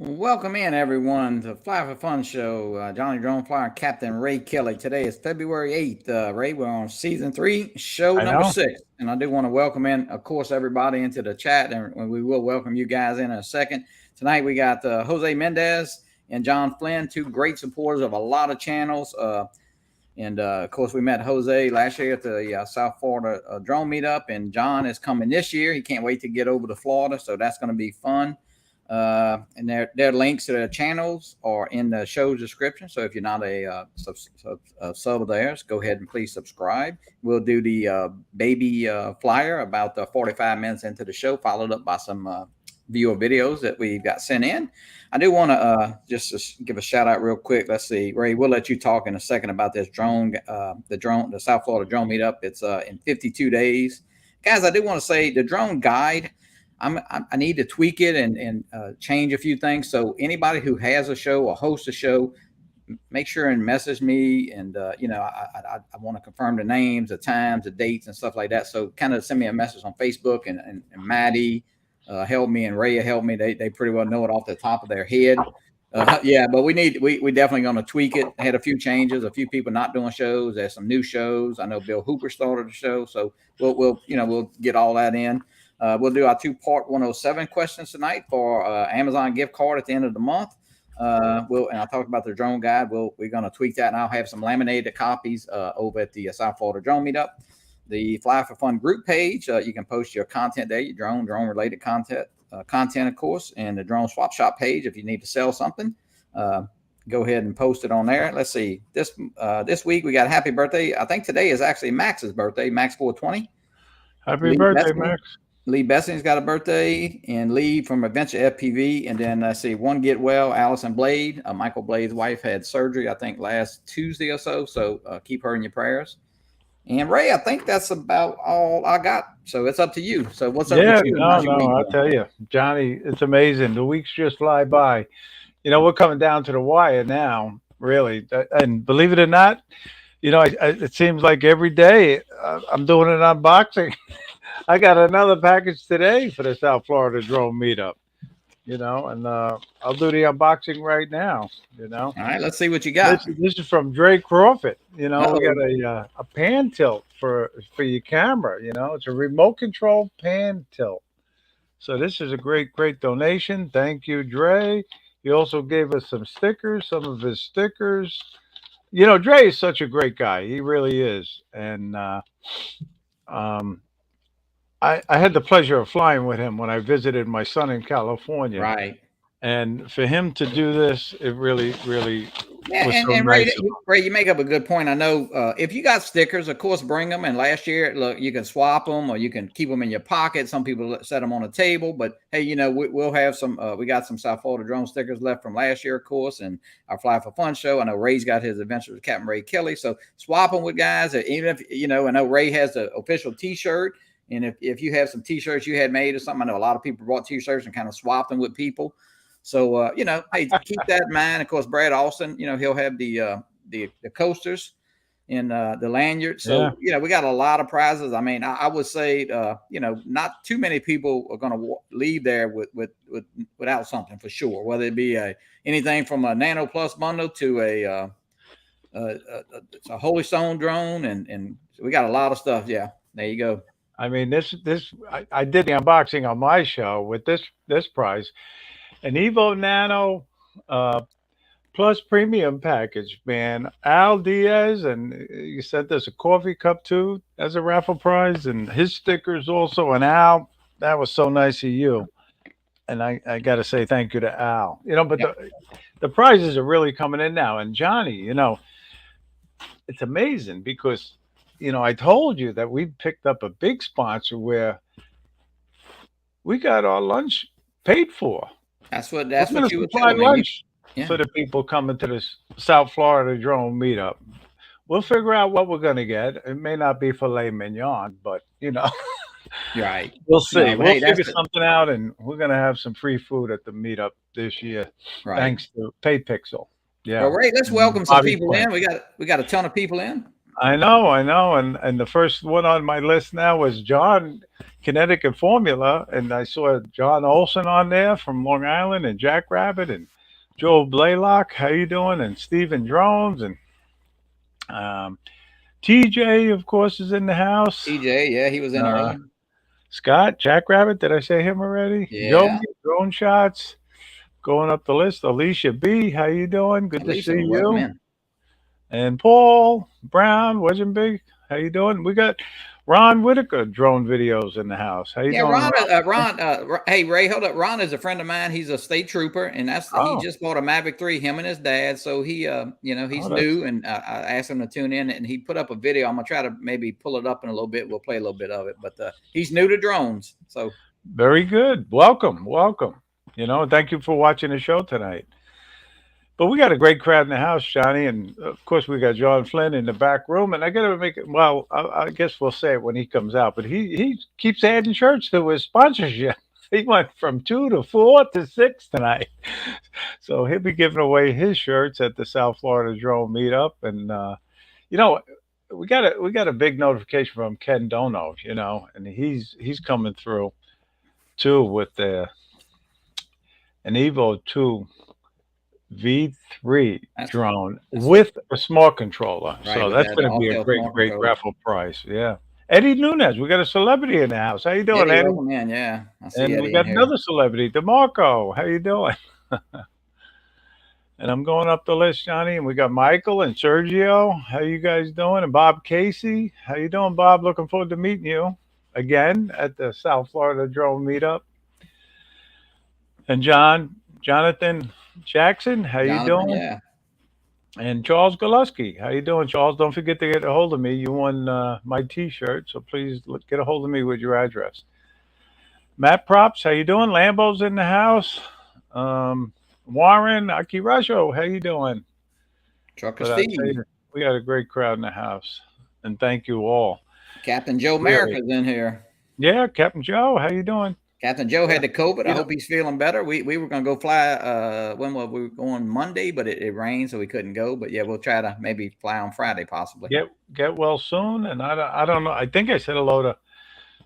Welcome in, everyone, to Fly for Fun Show. Johnny Drone Flyer and Captain Ray Kelly. Today is February 8th. Ray, we're on season 3, show I number know. 6. And I do want to welcome in, of course, everybody into the chat, and we will welcome you guys in a second. Tonight, we got Jose Mendez and John Flynn, two great supporters of a lot of channels. And of course, we met Jose last year at the South Florida drone meetup, and John is coming this year. He can't wait to get over to Florida, so that's going to be fun. And their links to their channels are in the show's description. So if you're not a sub of theirs, go ahead and please subscribe. We'll do the baby flyer about 45 minutes into the show, followed up by some viewer videos that we got sent in. I do want to just give a shout out real quick. Let's see, Ray, we'll let you talk in a second about this drone, the South Florida drone meetup. It's in 52 days. Guys, I do want to say the drone guide, I need to tweak it and change a few things. So anybody who has a show or hosts a show, make sure and message me. And, I want to confirm the names, the times, the dates and stuff like that. So kind of send me a message on Facebook and Maddie helped me and Rhea helped me. They pretty well know it off the top of their head. But we definitely going to tweak it. I had a few changes, a few people not doing shows. There's some new shows. I know Bill Hooper started the show. So we'll get all that in. We'll do our 2-part 107 questions tonight for Amazon gift card at the end of the month. And I talked about the drone guide. We're going to tweak that, and I'll have some laminated copies over at the South Florida Drone Meetup. The Fly for Fun group page, you can post your content there, your drone related content, of course, and the drone swap shop page if you need to sell something. Go ahead and post it on there. Let's see. This week we got happy birthday. I think today is actually Max's birthday, Max 420. Happy birthday, Max. Lee Bessing's got a birthday, and Lee from Adventure FPV. And then let's see, one get well, Allison Blade. Michael Blade's wife had surgery, I think, last Tuesday or so. So keep her in your prayers. And Ray, I think that's about all I got. So it's up to you. So what's up with you? I'll tell you, Johnny, it's amazing. The weeks just fly by. We're coming down to the wire now, really. And believe it or not, it seems like every day I'm doing an unboxing. I got another package today for the South Florida Drone Meetup, and I'll do the unboxing right now, All right, let's see what you got. This is from Dre Crawford. We got a pan tilt for your camera, it's a remote control pan tilt. So this is a great donation. Thank you, Dre. He also gave us some stickers, some of his stickers. Dre is such a great guy. He really is. And I had the pleasure of flying with him when I visited my son in California. Right. And for him to do this, it really was so and nice. Ray, you make up a good point. I know if you got stickers, of course, bring them. And last year, look, you can swap them or you can keep them in your pocket. Some people set them on a table. But, hey, we'll have some we got some South Florida drone stickers left from last year, of course, and our Fly for Fun show. I know Ray's got his Adventures with Captain Ray Kelly. So swap them with guys. Even if, I know Ray has the official T-shirt. And if you have some T-shirts you had made or something, I know a lot of people brought T-shirts and kind of swapped them with people. So, hey, keep that in mind. Of course, Brad Austin, he'll have the coasters and the lanyard. So, we got a lot of prizes. I mean, I would say, not too many people are going to leave there without something for sure, whether it be anything from a Nano Plus bundle to a Holy Stone drone. And we got a lot of stuff. Yeah, there you go. I mean, I did the unboxing on my show with this prize, an Evo Nano Plus Premium package, man. Al Diaz, and you sent us a coffee cup too as a raffle prize, and his stickers also. And Al, that was so nice of you. And I got to say thank you to Al. But the prizes are really coming in now. And Johnny, it's amazing because I told you that we picked up a big sponsor where we got our lunch paid for. That's what you were telling me. Lunch for the people coming to this South Florida Drone Meetup. We'll figure out what we're going to get. It may not be filet mignon, but right. We'll see. We'll figure something out, and we're going to have some free food at the meetup this year, thanks to PayPixel. Yeah. Well, Ray, let's welcome some people in. We got a ton of people in. I know, and the first one on my list now was John, Connecticut Formula, and I saw John Olson on there from Long Island, and Jack Rabbit, and Joe Blaylock. How you doing? And Stephen Drones, and um, TJ, of course, is in the house. TJ, yeah, he was in Uh, early. Scott, Jack Rabbit. Did I say him already? Joey, Yeah, Drone Shots. Going up the list, Alicia B. How you doing? Good to see Alicia, welcome you. in. And Paul Brown, wasn't big. How you doing? We got Ron Whitaker drone videos in the house. How you Yeah, doing, Ron. Ron? Hey Ray, hold up. Ron is a friend of mine. He's a state trooper, and he Oh, just bought a Mavic 3. Him and his dad. So he's oh, that's new, and I asked him to tune in, and he put up a video. I'm gonna try to maybe pull it up in a little bit. We'll play a little bit of it, but he's new to drones. So very good. Welcome, welcome. Thank you for watching the show tonight. But we got a great crowd in the house, Johnny, and of course we got John Flynn in the back room. And I got to make it. Well, I guess we'll say it when he comes out. But he keeps adding shirts to his sponsorship. He went from 2 to 4 to 6 tonight. So he'll be giving away his shirts at the South Florida Drone Meetup. And you know, we got a big notification from Ken Dono. And he's coming through too with an Evo 2 V3 that's drone that's what, with a smart controller. right So with that's that going to be a off-tail great, smart great controller. raffle prize. Yeah. Eddie Nunez, we got a celebrity in the house. How you doing, Eddie, Eddie? welcome in. Yeah, I see And we Eddie in got here. another celebrity, DeMarco. How you doing? And I'm going up the list, Johnny. And we got Michael and Sergio. How you guys doing? And Bob Casey. How you doing, Bob? Looking forward to meeting you again at the South Florida Drone Meetup. And Jonathan Jackson. How you Jonathan, doing? yeah. And Charles Goluski. How you doing, Charles? Don't forget to get a hold of me. You won my T-shirt, so please get a hold of me with your address. Matt Props, how you doing? Lambo's in the house. Um, Warren Akirasho, how you doing? Trucker But I tell Steve. you, we got a great crowd in the house, and thank you all. Captain Joe Really, Merrick is in here. yeah, Captain Joe, how you doing? Captain Joe Yeah, had the COVID. I you know, hope he's feeling better. We were gonna go fly. When we were going Monday, but it rained, so we couldn't go. But yeah, we'll try to maybe fly on Friday, possibly. get well soon. And I don't know. I think I said hello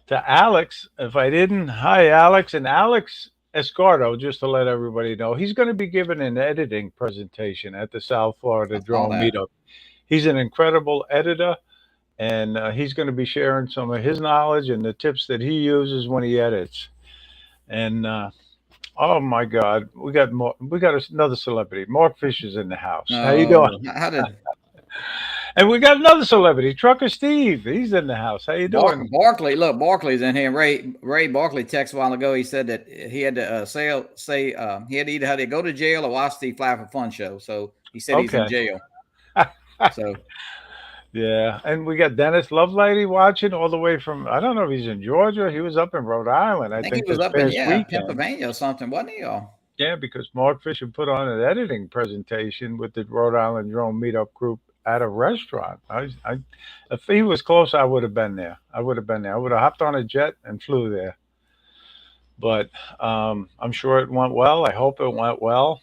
to Alex. If I didn't, hi Alex. And Alex Escardo, just to let everybody know, he's going to be giving an editing presentation at the South Florida I saw Drone that. Meetup. He's an incredible editor, and he's going to be sharing some of his knowledge and the tips that he uses when he edits. And oh my God, we got another celebrity. Mark Fisher's in the house. How you doing? No, how did And we got another celebrity, Trucker Steve. He's in the house. How you doing? Barkley? Look, Barkley's in here. Ray Barkley texted a while ago. He said that he had to say he had to either had to go to jail or watch the Fly for Fun show. So he said he's in Okay. jail. So Yeah, and we got Dennis Lovelady watching all the way from, I don't know if he's in Georgia. He was up in Rhode Island, I I think he think, was this up in past weekend. Pennsylvania or something, wasn't he? Or Yeah, because Mark Fisher put on an editing presentation with the Rhode Island Drone Meetup group at a restaurant. If he was close, I would have been there. I would have been there. I would have hopped on a jet and flew there. But I'm sure it went well. I hope it went well.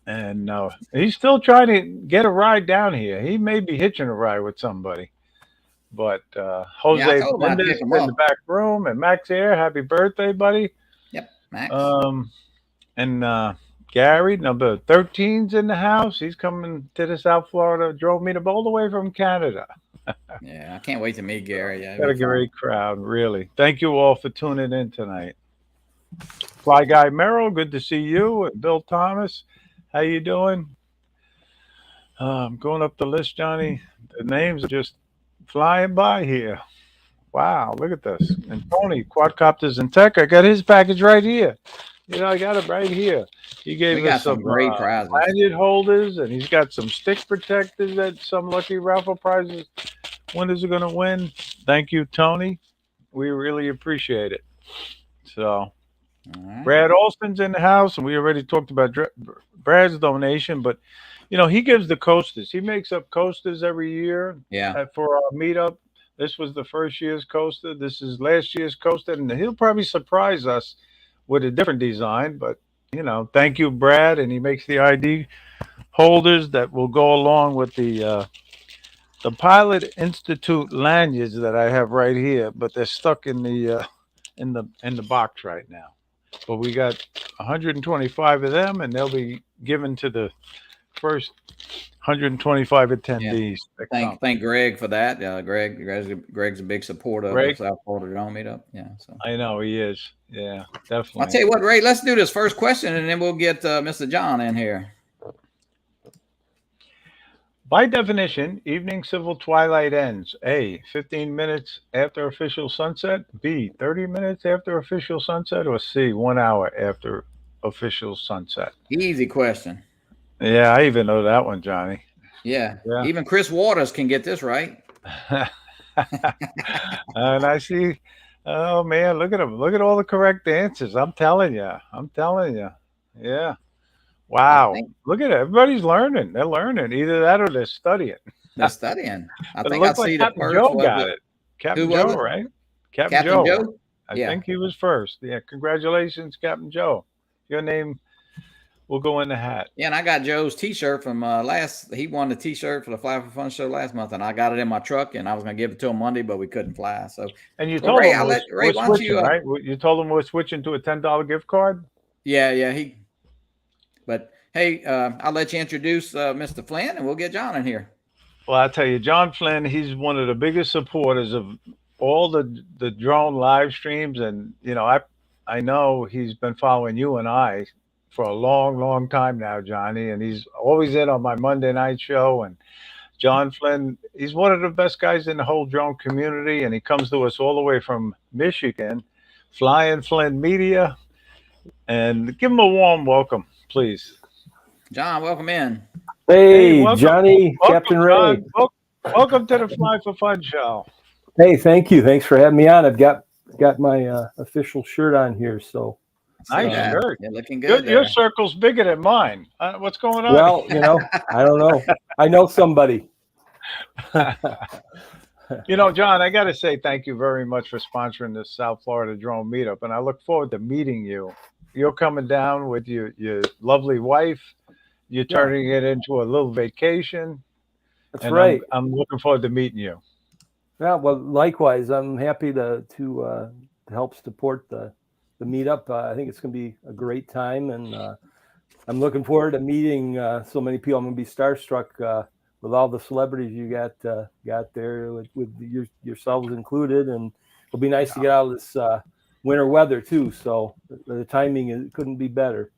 And he's still trying to get a ride down here. He may be hitching a ride with somebody. But yeah, I Jose told him I'd Mendez pick is him in the up. back room, and Max Air, happy birthday, buddy. Yep, Max. Um, and Gary, number 13's in the house. He's coming to the South Florida Drove Meetup all the way from Canada. Yeah, I can't wait to meet Gary. Yeah, it'd Got be a fun. great crowd, really. Thank you all for tuning in tonight. Fly Guy Merrill, good to see you. And Bill Thomas, how you doing? I'm going up the list, Johnny. The names are just flying by here. Wow, look at this. And Tony, Quadcopters and Tech, I got his package right here. I got it right here. He We gave us got some some great prizes. lanyard holders, and he's got some stick protectors that some lucky raffle prizes winners are going to win. Thank you, Tony. We really appreciate it. So, All right. Brad Alston's in the house, and we already talked about Brad's donation, but he gives the coasters. He makes up coasters every year Yeah. for our meetup. This was the first year's coaster. This is last year's coaster, and he'll probably surprise us with a different design. But thank you, Brad, and he makes the ID holders that will go along with the the Pilot Institute lanyards that I have right here, but they're stuck in the box right now. But we got 125 of them, and they'll be given to the first 125 Yeah. attendees that come. Thank Greg for that. Greg's a big supporter of the Greg, South Florida Drone Meetup. Yeah. So I know he is. Yeah, I'll definitely. tell you what, Ray. Let's do this first question, and then we'll get Mr. John in here. By definition, evening civil twilight ends A, 15 minutes after official sunset, B, 30 minutes after official sunset, or C, 1 hour after official sunset. Easy question. Yeah, I even know that one, Johnny. Yeah. Yeah. Even Chris Waters can get this right. And I see, oh man, look at him. Look at all the correct answers. I'm telling you. I'm telling you. Yeah. I Wow. think Look at it. Everybody's learning. They're learning. Either that or they're studying. they're studying. I But it think I looks like see the Captain first Joe was got it. it. Who Captain was Joe, it? right? Captain Captain Joe. Joe? I Yeah. think he was first. Yeah. Congratulations, Captain Joe. Your name will go in the hat. Yeah, and I got Joe's T-shirt from he won the T-shirt for the Fly for Fun show last month, and I got it in my truck, and I was gonna give it to him Monday, but we couldn't fly. So, And you well, told Ray, him Ray, we're why don't switching, you? right? You told him we're switching to a $10 gift card. Yeah, but hey, I'll let you introduce Mr. Flynn, and we'll get John in here. Well, I tell you, John Flynn, he's one of the biggest supporters of all the drone live streams, and I know he's been following you and I for a long, long time now, Johnny, and he's always in on my Monday night show. And John Flynn, he's one of the best guys in the whole drone community, and he comes to us all the way from Michigan, Flying Flynn Media, and give him a warm welcome, please. John, welcome in. Hey, welcome, Johnny, welcome, Captain Ray. John. Welcome to the Fly for Fun show. Hey, thank you. Thanks for having me on. I've got my official shirt on here. So, Nice shirt. You're looking good. Your circle's bigger than mine. What's going on? well, I don't know. I know somebody. John, I got to say thank you very much for sponsoring this South Florida Drone Meetup, and I look forward to meeting you. You're coming down with your lovely wife. You're turning it into a little vacation. That's right. I'm looking forward to meeting you. Yeah, well, likewise. I'm happy to help support the meetup. I think it's going to be a great time, and I'm looking forward to meeting so many people. I'm going to be starstruck with all the celebrities you got there, with yourselves included, and it'll be nice to get out of this winter weather too. So the timing couldn't be better.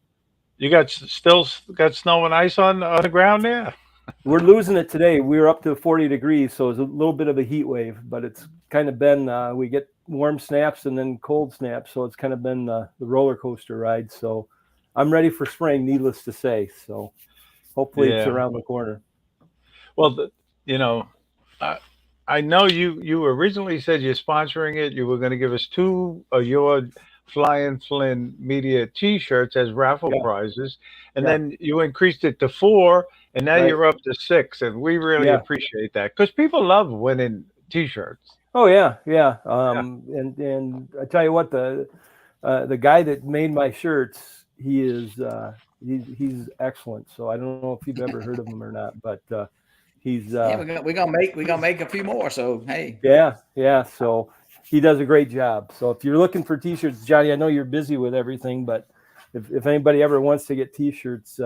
You still got snow and ice on the ground there? We're losing it today. We were up to 40 degrees, so it's a little bit of a heat wave, but it's kind of been, we get warm snaps and then cold snaps, so it's kind of been the roller coaster ride. So I'm ready for spring, needless to say. So hopefully it's around the corner. Well, I know you originally said you're sponsoring it. You were going to give us 2 of your Flying Flynn Media T-shirts as raffle prizes, and then you increased it to 4, and now you're up to 6, and we really appreciate that because people love winning T-shirts. Oh yeah. And I tell you what, the guy that made my shirts, he's excellent. So I don't know if you've ever heard of him or not, but he's we're gonna make a few more. So hey, so he does a great job. So if you're looking for T-shirts, Johnny, I know you're busy with everything, but if anybody ever wants to get T-shirts,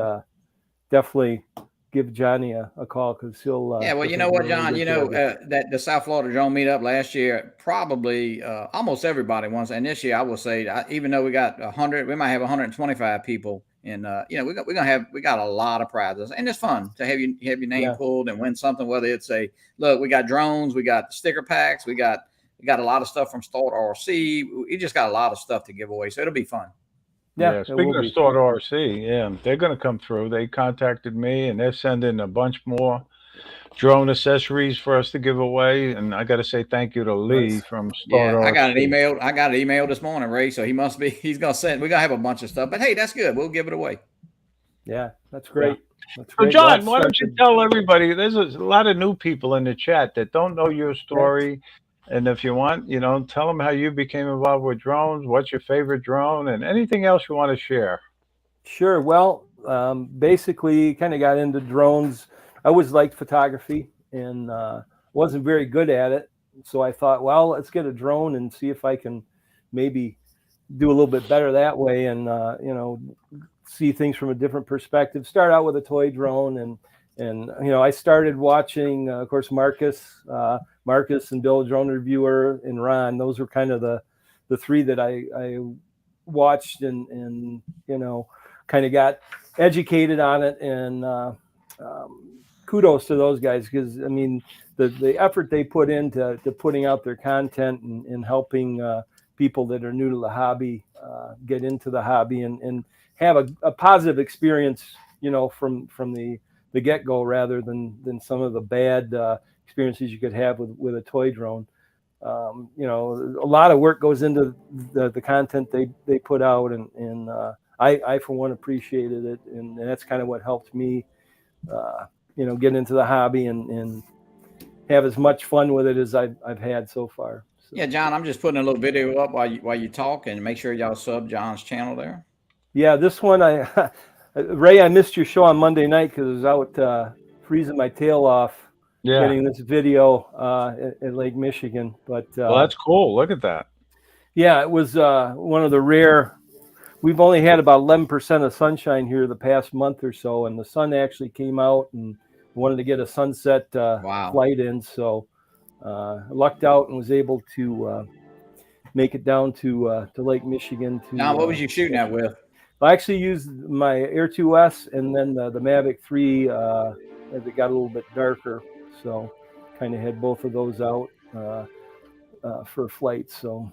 definitely give Johnny a call because he'll. Well, you know what, John? That the South Florida Drone Meetup last year, probably almost everybody wants. And this year, I will say, even though we got 100, we might have 125 people. And we got a lot of prizes, and it's fun to have your name pulled and win something. Whether it's we got drones, we got sticker packs, we got a lot of stuff from Start RC. We just got a lot of stuff to give away, so it'll be fun. Yeah, speaking of Start RC, they're going to come through. They contacted me, and they're sending a bunch more drone accessories for us to give away. And I got to say thank you to Lee from Start RC. I got an email this morning, Ray. So he's going to send. We're going to have a bunch of stuff, but hey, that's good. We'll give it away. Yeah, that's great. So, John, why don't you tell everybody? There's a lot of new people in the chat that don't know your story. Right. And if you want, tell them how you became involved with drones, what's your favorite drone, and anything else you want to share. Sure. Well, basically kind of got into drones. I always liked photography, and wasn't very good at it. So I thought, well, let's get a drone and see if I can maybe do a little bit better that way, and see things from a different perspective. Start out with a toy drone, and I started watching, of course, Marcus and Bill, Drone Reviewer, and Ron. Those were kind of the three that I watched, and kind of got educated on it. And kudos to those guys, because I mean the effort they put into putting out their content and helping people that are new to the hobby get into the hobby and have a positive experience, from the get-go, rather than some of the bad experiences you could have with a toy drone. A lot of work goes into the content they put out, and I for one appreciated it, and that's kind of what helped me get into the hobby and have as much fun with it as I've had so far. So. Yeah, John, I'm just putting a little video up while you talk, and make sure y'all sub John's channel there. Yeah, this one Ray, I missed your show on Monday night because I was out freezing my tail off getting this video at Lake Michigan. But well, that's cool. Look at that. Yeah, it was one of the rare. We've only had about 11% of sunshine here the past month or so, and the sun actually came out and wanted to get a sunset flight in. So I lucked out and was able to make it down to Lake Michigan. Now, what was you shooting at with? I actually used my Air 2S and then the Mavic 3 as it got a little bit darker. So kind of had both of those out for flight. So,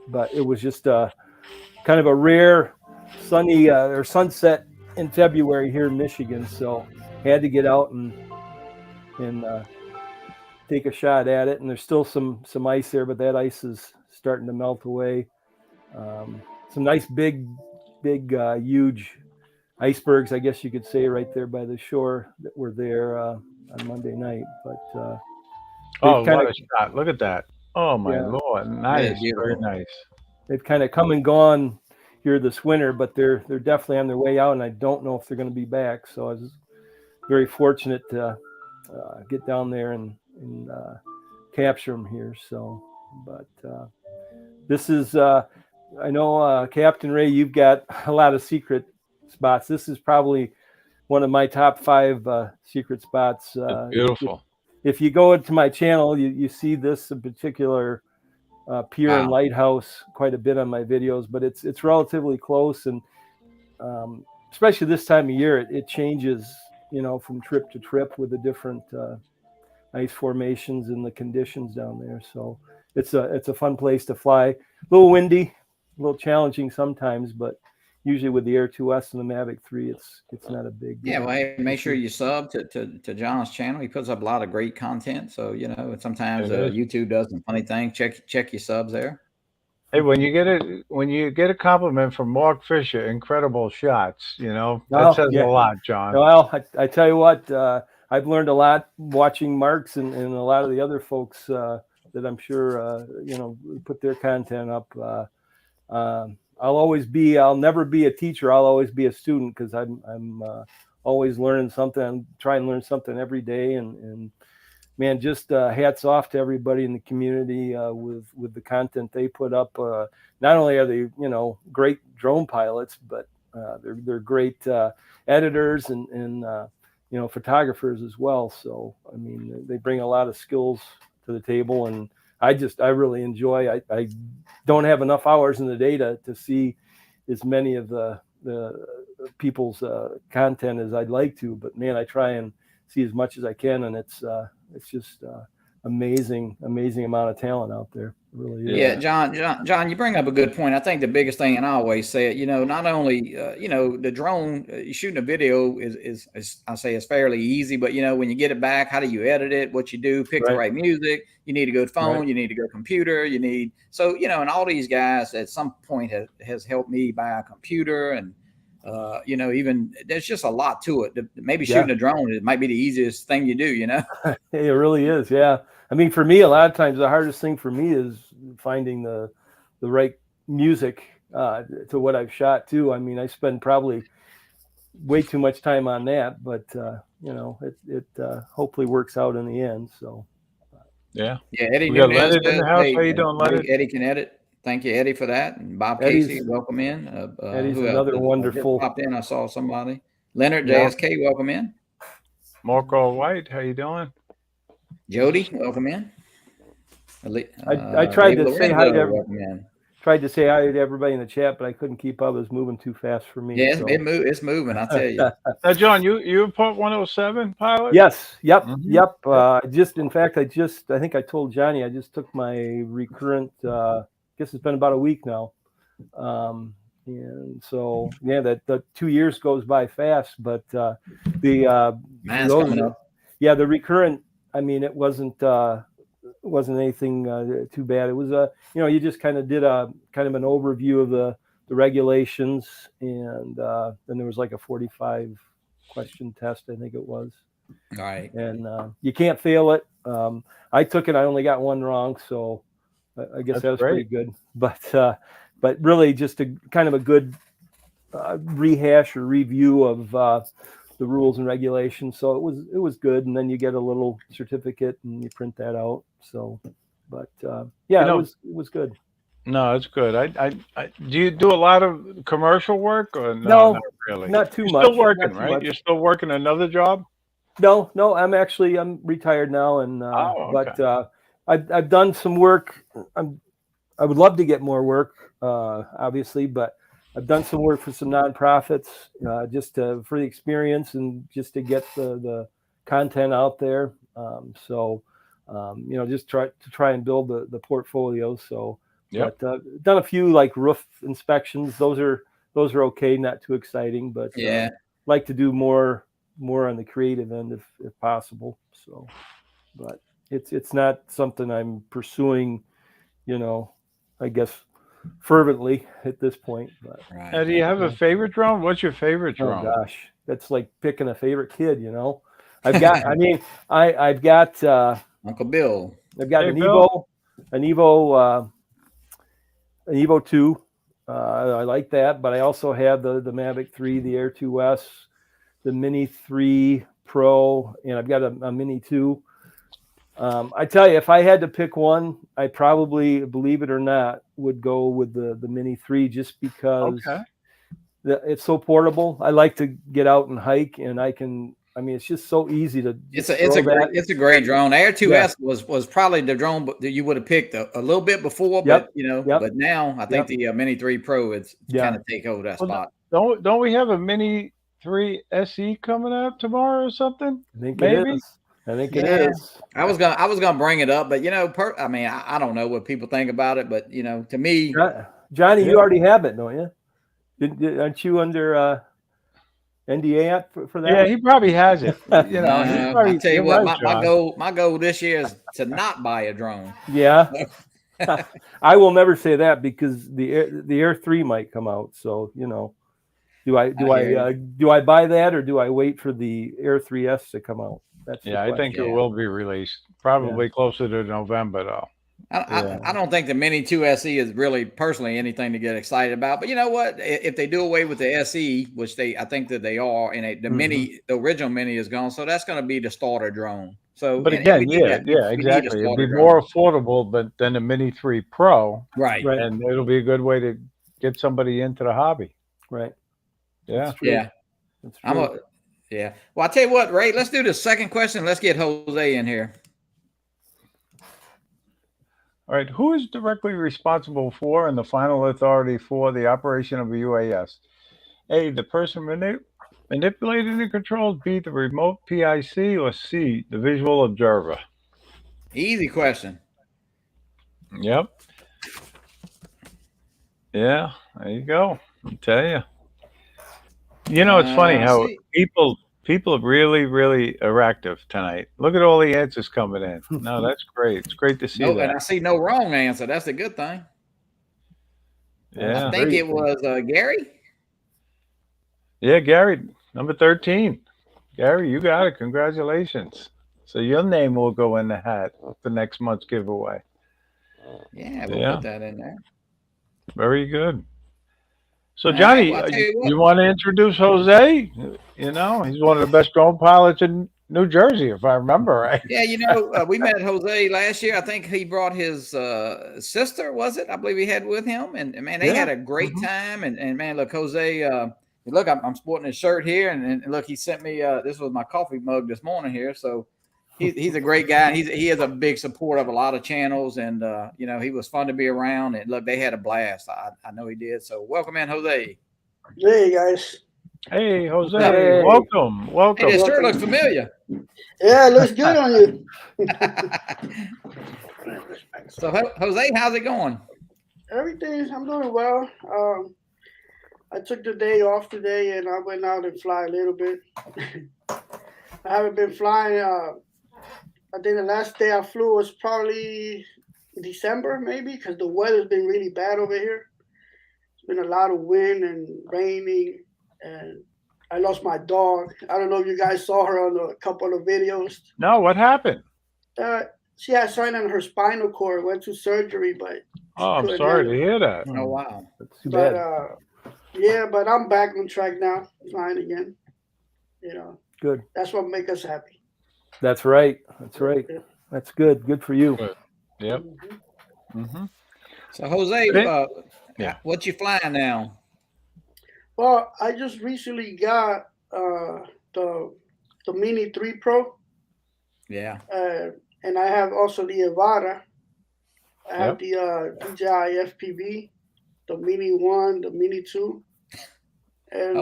but it was just kind of a rare sunny or sunset in February here in Michigan. So had to get out and take a shot at it. And there's still some ice there, but that ice is starting to melt away. Some nice big, huge icebergs, I guess you could say, right there by the shore that were there on Monday night. But what a shot! Look at that! Oh my Lord, nice, very nice. They've kind of come and gone here this winter, but they're definitely on their way out, and I don't know if they're going to be back. So I was very fortunate to get down there and capture them here. So, but this is. I know, CaptainRay, you've got a lot of secret spots. This is probably one of my top 5 secret spots. Beautiful. If you go into my channel, you see this in particular pier and lighthouse quite a bit on my videos, but it's relatively close, and especially this time of year, it changes, from trip to trip with the different ice formations and the conditions down there. So it's a fun place to fly. A little windy. A little challenging sometimes, but usually with the Air 2S and the Mavic 3, it's not a big. Yeah, well, hey, make sure you sub to John's channel. He puts up a lot of great content. So sometimes YouTube does some funny things. Check your subs there. Hey, when you get a compliment from Mark Fisher, incredible shots. That says a lot, John. Well, I tell you what, I've learned a lot watching Mark's and a lot of the other folks that I'm sure put their content up. I'll never be a teacher. I'll always be a student, because I'm always learning something. I'm trying to learn something every day, and man, just hats off to everybody in the community with the content they put up. Not only are they great drone pilots, but they're great editors and photographers as well. So I mean, they bring a lot of skills to the table, and I really enjoy. I don't have enough hours in the day to see as many of the people's content as I'd like to, but man, I try and see as much as I can, and it's just amazing amount of talent out there. It really is. Yeah, John, you bring up a good point. I think the biggest thing, and I always say it, not only the drone shooting a video is I say is fairly easy, but when you get it back, how do you edit it? What you do, pick the right music. You need a good phone. You need a good computer. And all these guys at some point has helped me buy a computer, and even there's just a lot to it. Maybe shooting a drone, it might be the easiest thing you do. It really is. Yeah. I mean, for me, a lot of times the hardest thing for me is finding the right music to what I've shot too. I mean, I spend probably way too much time on that, but you know, it hopefully works out in the end. So Yeah. Yeah, Eddie We got Nunez Leonard in says, the house. hey, How you doing, Leonard? Eddie can edit. Thank you, Eddie, for that. And Bob Eddie's Casey, welcome in. Eddie's Who else? another Just wonderful. popped in. I saw somebody. Leonard Yeah. JSK, welcome in. Marco White, how you doing? Jody, welcome in. I tried Dave to say hi Lorenzo, to welcome in. everybody in the chat, but I couldn't keep up. It was moving too fast for me. Yeah, so. it's moving. I tell you. Now, John, you a Part 107 pilot? Yes. Yep. Mhm. Yep. I think I told Johnny I just took my recurrent. I guess it's been about a week now, and so yeah, the 2 years goes by fast. But Mine's coming up. Yeah, the recurrent. I mean, it wasn't anything too bad. It was you just kind of did a kind of an overview of the regulations, and then there was like a 45 question test, I think it was. All right. And you can't fail it. I took it. I only got one wrong, so I guess that was pretty good. But really, just a kind of a good rehash or review of the rules and regulations. So it was good. And then you get a little certificate and you print that out. So, but yeah, it was good. No, it's good. I do you do a lot of commercial work or No, not really? Not too You're much. Still working, too right? much. You're still working another job? No, I'm retired now, and okay. but I've done some work. I would love to get more work, obviously, but I've done some work for some nonprofits, just for the experience and just to get the content out there. Just try and build the portfolio. So, Yep. but done a few like roof inspections. Those are okay, not too exciting, but Yeah. like to do more on the creative end if possible. So, but it's not something I'm pursuing, I guess fervently at this point. But Right. Now, do you have a favorite drone? What's your favorite drone? oh gosh, that's like picking a favorite kid. I've got. I mean, I've got Uncle Bill. I've got Hey, an Bill. Evo 2. I like that, but I also have the Mavic 3, the Air 2S, the Mini 3 Pro, and I've got a Mini 2. I tell you, if I had to pick one, I probably, believe it or not, would go with the Mini 3 just because it's so portable. I like to get out and hike, and it's just so easy to. It's a great drone. Air 2S was probably the drone that you would have picked a little bit before, but but now I think the Mini 3 Pro it's kind of take over that spot. Don't we have a Mini 3 SE coming out tomorrow or something? I think maybe. It is. I think it is. I was gonna bring it up, but I don't know what people think about it, but to me, Johnny, you already have it, don't you? Aren't you under NDA for that? Yeah, he probably has it. I tell you what, my goal this year is to not buy a drone. Yeah. I will never say that because the Air 3 might come out. So do I buy that or do I wait for the Air 3S to come out? That's I think it will be released probably closer to November though. I don't think the Mini 2 SE is really personally anything to get excited about. But you know what? If they do away with the SE, which I think that they are, and the original Mini is gone, so that's going to be the starter drone. So, but again, exactly. It'd be more affordable, but than the Mini 3 Pro, right? And it'll be a good way to get somebody into the hobby, right? Yeah, yeah. Yeah. Well, I'll tell you what, Ray, let's do the second question. Let's get Jose in here. All right. Who is directly responsible for and the final authority for the operation of a UAS? A, the person manipulating the controls, B, the remote PIC, or C, the visual observer? Easy question. Yep. Yeah, there you go. I'll tell you. It's funny how people really, really are active tonight. Look at all the answers coming in. No, that's great. It's great to see that. And I see no wrong answer. That's a good thing. Yeah. I think it was Gary. Yeah, Gary, number 13. Gary, you got it. Congratulations. So your name will go in the hat for next month's giveaway. Yeah, we'll put that in there. Very good. So All right, Johnny, well, I'll tell you what. you want to introduce Jose? You know, he's one of the best drone pilots in New Jersey, if I remember right. Yeah, we met Jose last year. I think he brought his sister, was it? I believe he had with him, and man, they had a great time. And man, look, Jose, look, I'm sporting his shirt here, and look, he sent me this was my coffee mug this morning here. So he's a great guy. He is a big support of a lot of channels, and he was fun to be around. And look, they had a blast. I know he did. So welcome in, Jose. Hey guys. Hey, Jose, Hey. welcome. Hey, this shirt looks familiar. Yeah, it looks good on you. So Jose, how's it going? I'm doing well. I took the day off today and I went out and fly a little bit. I haven't been flying. I think the last day I flew was probably December, maybe, because the weather's been really bad over here. It's been a lot of wind and raining, and I lost my dog. I don't know if you guys saw her on a couple of videos. No, what happened? She had something on her spinal cord, went to surgery, but Oh, I'm sorry to hear that. Oh wow, That's too bad. But I'm back on track now, flying again. Good. That's what makes us happy. That's right. That's right. That's good. Good for you. Good. Yep. Mm-hmm. So Jose, what you flying now? Well, I just recently got the Mini 3 Pro. Yeah. And I have also the Evara. I have the DJI FPV, the Mini 1, the Mini 2. And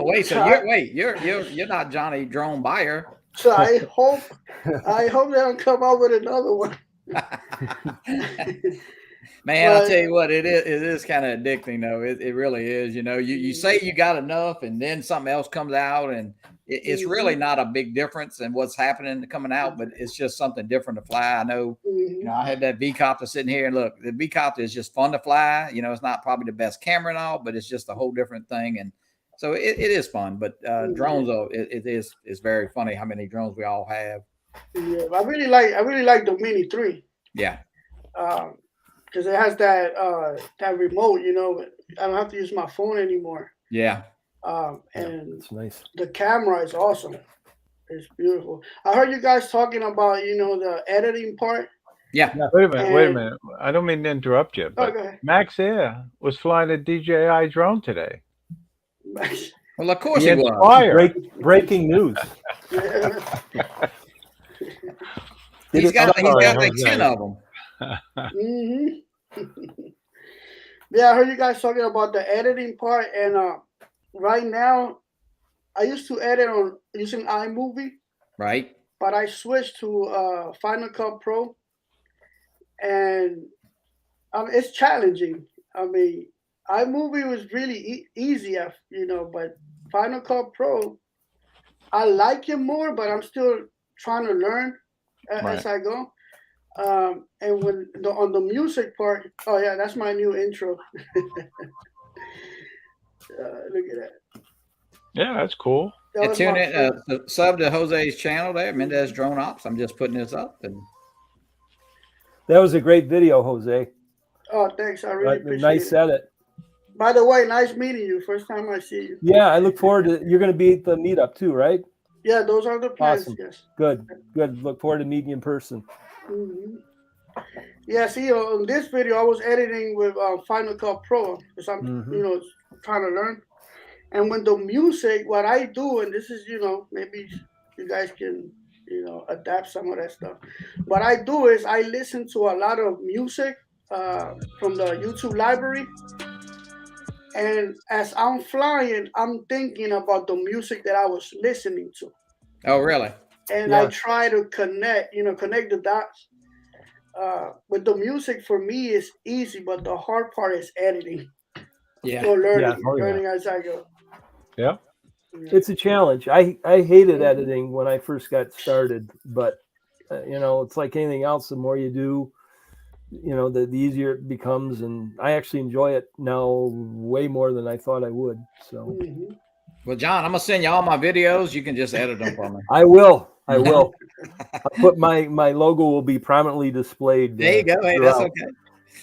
you're not Johnny Drone Buyer. So I hope they don't come out with another one. Man, I'll tell you what, it is kind of addicting though. It really is. You say you got enough and then something else comes out, and it's really not a big difference in what's happening coming out, but it's just something different to fly. I know, I had that V-Copter sitting here, and look, the V-Copter is just fun to fly. It's not probably the best camera and all, but it's just a whole different thing. And so it is fun, but drones, though, it's very funny how many drones we all have. Yeah, I really like the Mini 3. Yeah. Because it has that remote, I don't have to use my phone anymore. Yeah. And it's nice. The camera is awesome. It's beautiful. I heard you guys talking about, the editing part. Yeah. Wait a minute. I don't mean to interrupt you, but Max Air was flying a DJI drone today. Well, of course he was. Breaking news. He's got like 10 of them. Yeah, I heard you guys talking about the editing part, and right now, I used to edit on using iMovie, right? But I switched to Final Cut Pro, and it's challenging. I mean, iMovie was really easy, but Final Cut Pro, I like it more, but I'm still trying to learn as I go. And on the music part, that's my new intro. Look at that. Yeah, that's cool. Tune in, sub to Jose's channel there, Mendez Drone Ops. I'm just putting this up. And that was a great video, Jose. Oh, thanks. I really appreciate it. Nice edit. By the way, nice meeting you. First time I see you. Yeah, I look forward to. You're going to be at the meetup too, right? Yeah, those are the plans. Awesome. Yes. Good. Look forward to meeting you in person. Yeah, see, on this video, I was editing with Final Cut Pro because I'm, trying to learn. And when the music, what I do, and this is, maybe you guys can, adapt some of that stuff. What I do is I listen to a lot of music from the YouTube library. And as I'm flying, I'm thinking about the music that I was listening to. Oh, really? And I try to connect the dots. With the music, for me, is easy, but the hard part is editing. Yeah. So learning as I go. Yeah. It's a challenge. I hated editing when I first got started, but it's like anything else. The more you do, the easier it becomes, and I actually enjoy it now way more than I thought I would. So, well, John, I'm gonna send you all my videos. You can just edit them for me. I will. I'll put my logo will be prominently displayed. There you go. Hey, that's okay.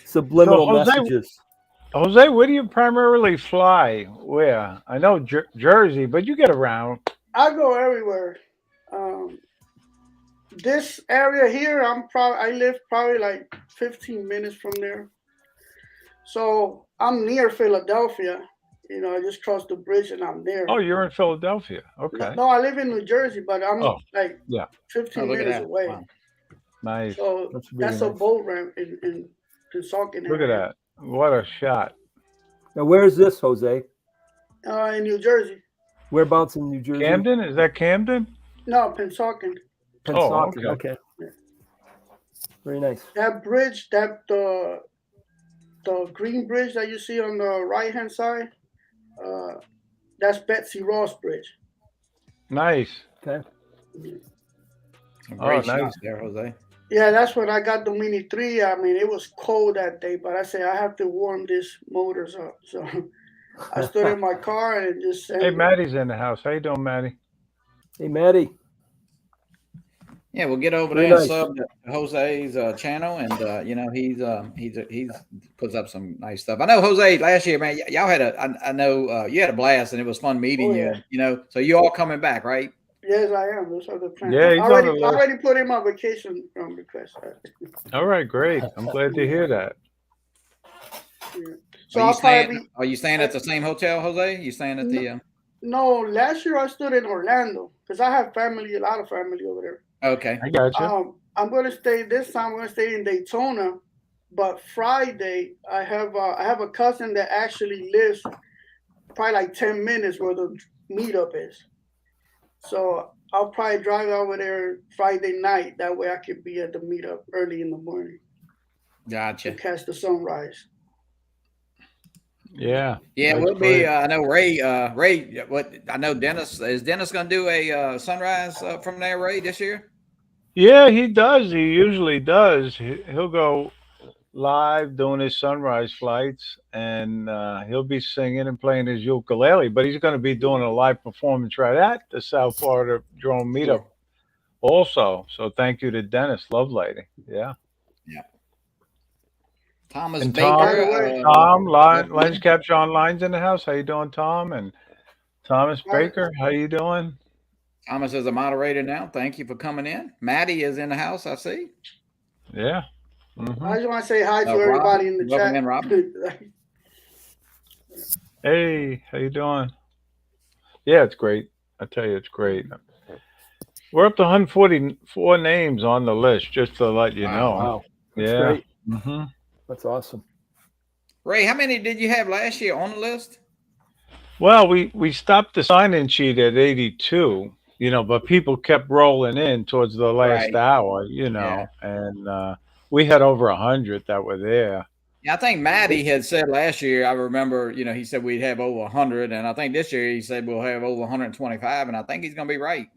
Subliminal messages. Jose, where do you primarily fly? Where? I know Jersey, but you get around. I go everywhere. Um, this area here, I live probably like 15 minutes from there. So I'm near Philadelphia. I just crossed the bridge and I'm Oh, there. you're in Philadelphia. No, Okay. no, I live in New Jersey, but I'm Oh, like yeah. Oh, 15 look at minutes that. away. Wow. Nice. So That's really that's a nice. boat ramp in Pensacola Look at area. that. What a shot. Now, where is this, Jose? In New Jersey. Whereabouts in New Jersey? Camden? Is that Camden? No, Pensacola. Oh, Pensacola. okay. Okay. Very nice. That bridge, the green bridge that you see on the right hand side, uh, that's Betsy Ross Bridge. Nice. Okay. Some Oh, great nice. shots there, Jose. Yeah, that's when I got the Mini 3. I mean, it was cold that day, but I said I have to warm these motors up. So I stood in my car and just Hey, sent Maddie's in the house. How you doing, Maddie? Hey, Maddie. Yeah, we'll get over Very there and nice. sub to Jose's channel, and he's puts up some nice stuff. I know Jose last year, man. Y'all had I know you had a blast, and it was fun meeting Oh, you. yeah. So you all coming back, right? Yes, I am. Those are the plans. Yeah, I he's on the list. already put in my vacation request. All right, great. I'm glad to hear that. Yeah. So I'll probably be. Are you staying at the same hotel, Jose? You staying at the? No, last year I stood in Orlando because I have family, a lot of family over there. Okay. I got you. I'm going to stay this time. I'm going to stay in Daytona, but Friday I have a cousin that actually lives probably like 10 minutes where the meetup is. So I'll probably drive over there Friday night. That way I could be at the meetup early in the morning Gotcha. to catch the sunrise. Yeah. Yeah, that's we'll be. great. I know Ray. What I know, Dennis is Dennis going to do a sunrise from there, Ray, this year? Yeah, he does. He usually does. He'll go live doing his sunrise flights, and he'll be singing and playing his ukulele. But he's going to be doing a live performance right at the South Florida Drone Meetup also. So thank you to Dennis Lovelady. Yeah. Yeah. Thomas And Baker. Tom, Lens Capture Online's in the house. How you doing, Tom? And Thomas Baker, how you doing? Thomas is a moderator now. Thank you for coming in. Maddie is in the house, I see. Yeah. I just want to say hi to everybody in the chat. Welcome in, Robert. Hey, how you doing? Yeah, it's great. I tell you, it's great. We're up to 144 names on the list, just to let you know. Wow. That's Yeah. great. Mm-hmm. That's awesome. Ray, how many did you have last year on the list? Well, we stopped the sign-in sheet at 82, but people kept rolling in towards the last hour, and we had over 100 that were there. Yeah, I think Maddie had said last year, I remember, he said we'd have over 100, and I think this year he said we'll have over 125, and I think he's going to be right,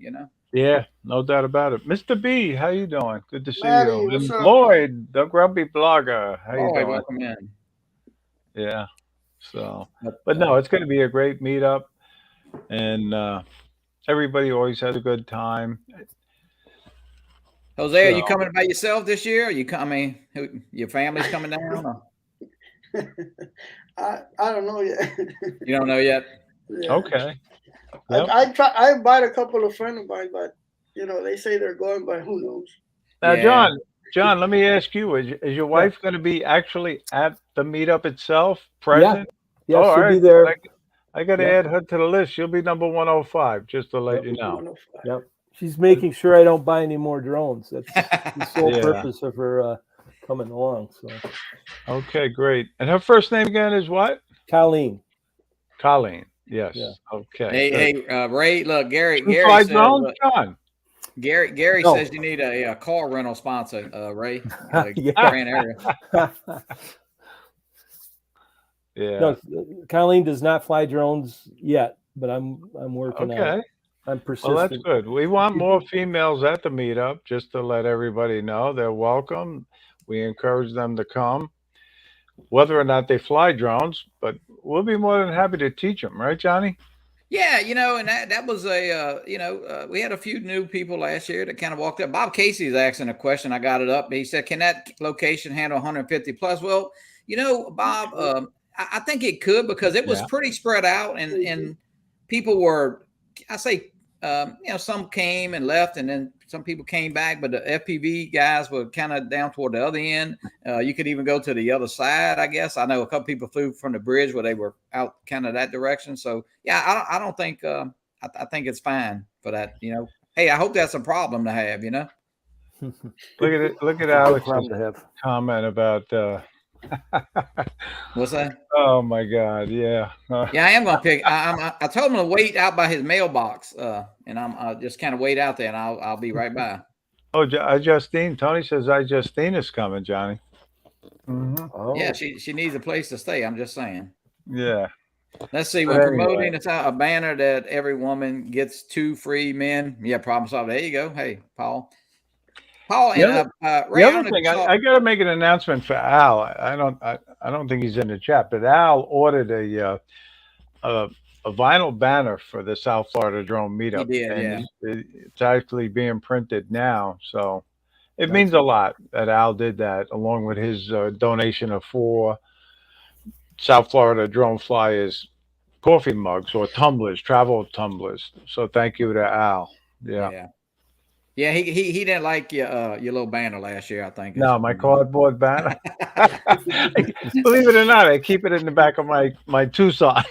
Yeah, no doubt about it. Mr. B, how you doing? Good to see Maddie, you. what's And up? Lloyd, the grubby blogger, how you doing? Welcome in. Yeah. So, but no, it's going to be a great meetup, and everybody always has a good time. Jose, are you coming by yourself this year? Are you coming? Your family's coming down? Or? I don't know yet. You don't know yet? Yeah. Okay. Yep. I invite a couple of friends of mine, but they say they're going, but who knows? Now, Yeah. John, let me ask you: Is your wife going to be actually at the meetup itself, present? Yeah, she'll be there. I got to add her to the list. She'll be number 105, just to let you know. 105. Yep. She's making sure I don't buy any more drones. That's the sole purpose of her coming along. So. Okay, great. And her first name again is what? Colleen. Colleen. Yes. Yeah. Okay. Hey, Ray. Look, Gary says. John. Gary says you need a car rental sponsor, Ray. Grand area. Yeah. No, Colleen does not fly drones yet, but I'm working on it. I'm persistent. Well, that's good. We want more females at the meetup, just to let everybody know they're welcome. We encourage them to come, whether or not they fly drones, but we'll be more than happy to teach them. Right, Johnny? Yeah, and that was we had a few new people last year that kind of walked up. Bob Casey's asking a question. I got it up. He said, can that location handle 150 plus? Well, Bob, I think it could, because it was pretty spread out, and people were, I say, some came and left, and then some people came back, but the FPV guys were kind of down toward the other end. You could even go to the other side, I guess. I know a couple people flew from the bridge where they were out kind of that direction. So yeah, I don't think, I think it's fine for that. Hey, I hope that's a problem to have. Look at it. Look at Alex's comment about. What's that? Oh my God! Yeah. Yeah, I am gonna pick. I told him to wait out by his mailbox, and I'm just kind of wait out there, and I'll be right by. Oh, Justine. Tony says Justine is coming, Johnny. Oh. Yeah, she needs a place to stay. I'm just saying. Yeah. Let's see. When promoting, it's a banner that every woman gets 2 free men. Yeah, problem solved. There you go. Hey, Paul. Ray, the other thing, I got to make an announcement for Al. I don't think he's in the chat, but Al ordered a vinyl banner for the South Florida Drone Meetup. He did, and it's actually being printed now, so it means a lot that Al did that, along with his donation of 4 South Florida Drone Flyers coffee mugs or tumblers, travel tumblers. So thank you to Al. Yeah, he didn't like your little banner last year, I think. No, my cardboard banner. Believe it or not, I keep it in the back of my Tucson.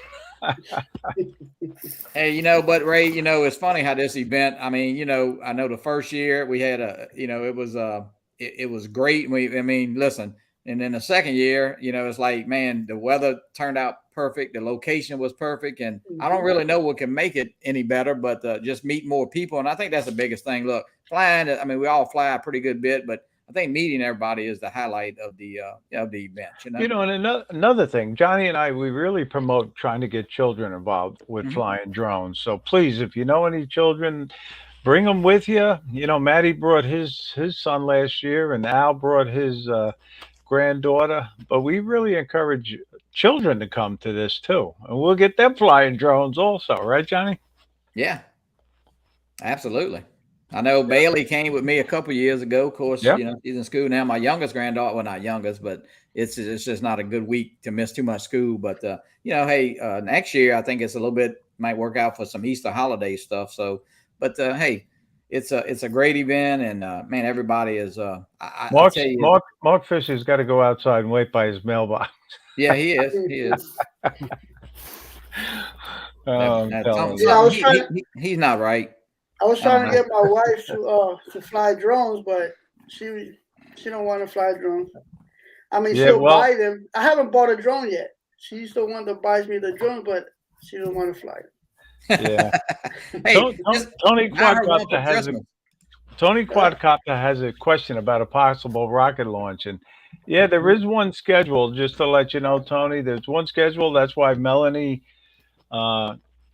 Hey, but Ray, it's funny how this event. I mean, I know the first year we had it was great. Listen, and then the second year, it's like, man, the weather turned out perfect. The location was perfect. And I don't really know what can make it any better, but just meet more people. And I think that's the biggest thing. Look, flying, we all fly a pretty good bit, but I think meeting everybody is the highlight of the event. And another thing, Johnny and I, we really promote trying to get children involved with flying drones. So please, if you know any children, bring them with you. Maddie brought his son last year, and Al brought his granddaughter. But we really encourage children to come to this too, and we'll get them flying drones also, right, Johnny? Yeah, absolutely. I know Bailey came with me a couple years ago. Of course, she's in school now. My youngest granddaughter, well, not youngest, but it's just not a good week to miss too much school. But hey, next year I think it's a little bit might work out for some Easter holiday stuff. So, but hey, it's a great event, and man, everybody is. I tell you, Mark Fisher's got to go outside and wait by his mailbox. Yeah, he is. He is. He's not right. I was trying to get my wife to fly drones, but she don't want to fly drones. She'll buy them. I haven't bought a drone yet. She's the one that buys me the drone, but she don't want to fly. Yeah. Hey, Tony Quadcopter has a question about a possible rocket launch, and there is one scheduled. Just to let you know, Tony, there's one scheduled. That's why Melanie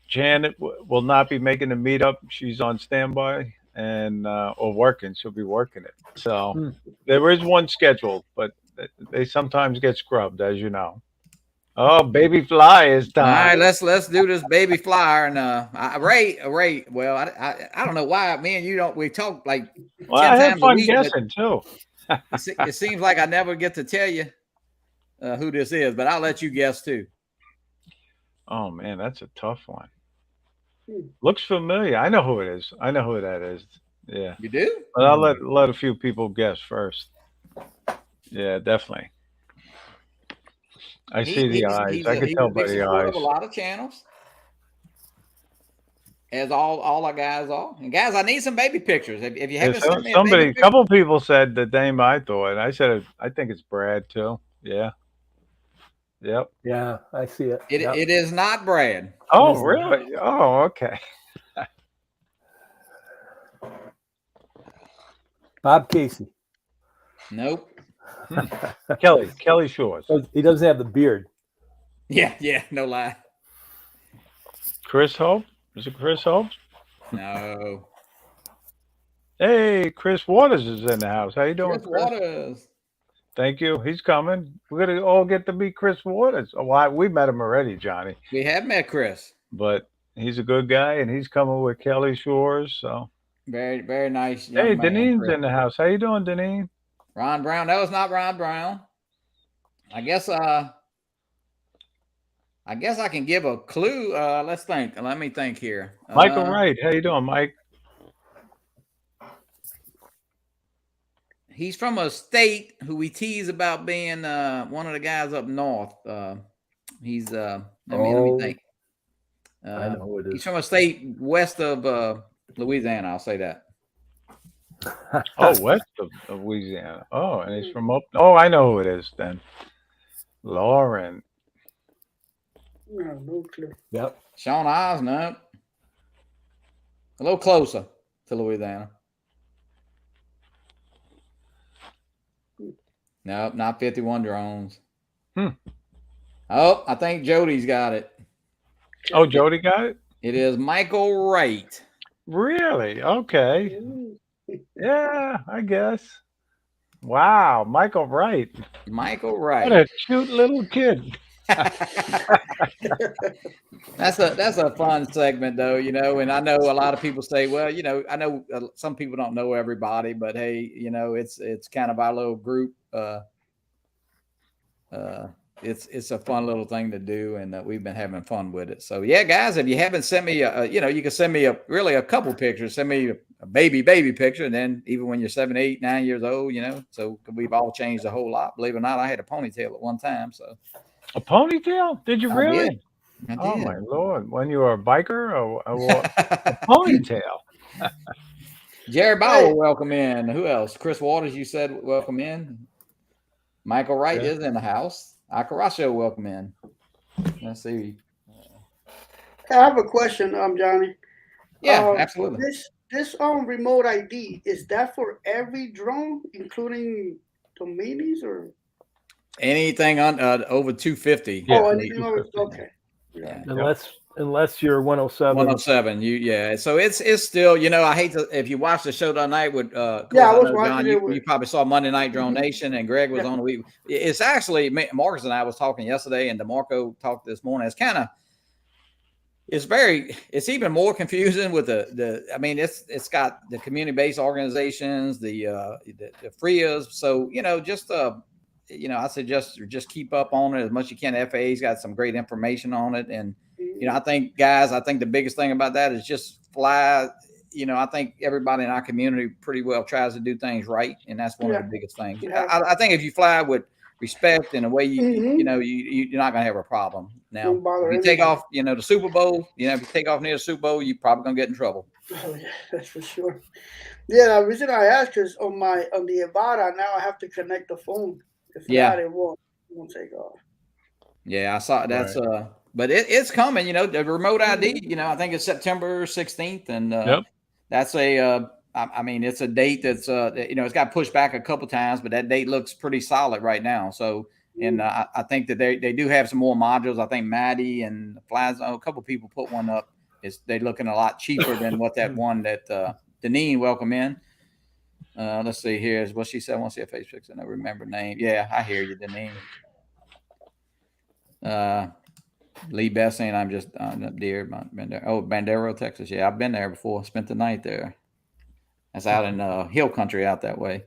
Janet will not be making the meetup. She's on standby and or working. She'll be working it. So there is one scheduled, but they sometimes get scrubbed, as you know. Oh, baby fly is time. All right, let's do this baby flyer. And Ray. Well, I don't know why me and you don't. We talk like 10 I have times fun a week, guessing too. It seems like I never get to tell you who this is, but I'll let you guess too. Oh man, that's a tough one. Looks familiar. I know who it is. I know who that is. Yeah. You do? But I'll let a few people guess first. Yeah, definitely. I see the eyes. I can tell by the eyes. A lot of channels, as all our guys are. And guys, I need some baby pictures. If you haven't sent me a couple people said the name I thought. I said I think it's Brad too. Yeah. Yep. Yeah, I see it. It is not Brad. Oh, really? Oh, okay. Bob Casey. Nope. Kelly Shores. He doesn't have the beard. Yeah, no lie. Chris Hope? Is it Chris Hope? No. Hey, Chris Waters is in the house. How you doing, Chris Waters? Thank you. He's coming. We're gonna all get to meet Chris Waters. Well, we met him already, Johnny. We have met Chris, but he's a good guy, and he's coming with Kelly Shores. So very, very nice. Hey, Denine's in the house. How you doing, Denine? Ron Brown. No, it's not Ron Brown. I guess I guess I can give a clue. Let's think. Let me think here. Michael Wright. How you doing, Mike? He's from a state who we tease about being one of the guys up north. He's let me think. I know who it is. He's from a state west of Louisiana. I'll say that. Oh, west of Louisiana. Oh, and he's from up. Oh, I know who it is then. Lauren. No clue. Yep. Sean Oz, no. A little closer to Louisiana. Nope, not 51 drones. Oh, I think Jody's got it. Oh, Jody got it? It is Michael Wright. Really? Okay. Yeah, I guess. Wow, Michael Wright. Michael What Wright. a cute little kid. That's a fun segment though, you know, and I know a lot of people say, well, you know, I know some people don't know everybody, but hey, you know, it's kind of our little group. It's a fun little thing to do, and we've been having fun with it. So yeah, guys, if you haven't sent me you know, you can send me a couple pictures. Send me a baby picture, and then even when you're 7, 8, 9 years old, you know. So we've all changed a whole lot. Believe it or not, I had a ponytail at one time. So a ponytail? Did you really? I did. Oh my Lord! When you were a biker or a ponytail? Jerry Bauer, welcome in. Who else? Chris Waters, you said welcome in. Michael Wright is in the house. Akaracho, welcome in. Let's see. I have a question, Johnny. Yeah, absolutely. This remote ID, is that for every drone, including the minis, or anything on over 250? Yeah. oh, anything over? Okay. Yeah. Unless you're 107. 107. So it's still, you know, I hate to, if you watched the show the other night with I was watching John, it with, you probably saw Monday Night Drone Nation, and Greg was on the week. It's actually, Marcus and I was talking yesterday, and DeMarco talked this morning. It's even more confusing with I mean, it's got the community-based organizations, the FRIAs. So, you know, just you know, I suggest just keep up on it as much as you can. FAA's got some great information on it. And, you know, I think the biggest thing about that is just fly. You know, I think everybody in our community pretty well tries to do things right. And that's one of the biggest things. I think if you fly with respect and the way you know, you're not going to have a problem. Now, if you take off, you know, the Super Bowl, you know, if you take off near the Super Bowl, you're probably going to get in trouble. Oh, yeah, that's for sure. Yeah, the reason I asked is on the Avada, now I have to connect the phone. If not, it won't take off. Yeah, I saw that's but it's coming, you know, the remote ID, you know, I think it's September 16th, and that's I mean, it's a date that's you know, it's got pushed back a couple times, but that date looks pretty solid right now. So and I think that they do have some more modules. I think Maddie and a couple people put one up. They're looking a lot cheaper than what that one that Deneen, welcome in. Let's see here is what she said. I want to see a face picture. I don't remember name. Yeah, I hear you, Deneen. Lee Bessing, I'm just up there. Bandera, Texas. Yeah, I've been there before. Spent the night there. That's out in hill country out that way.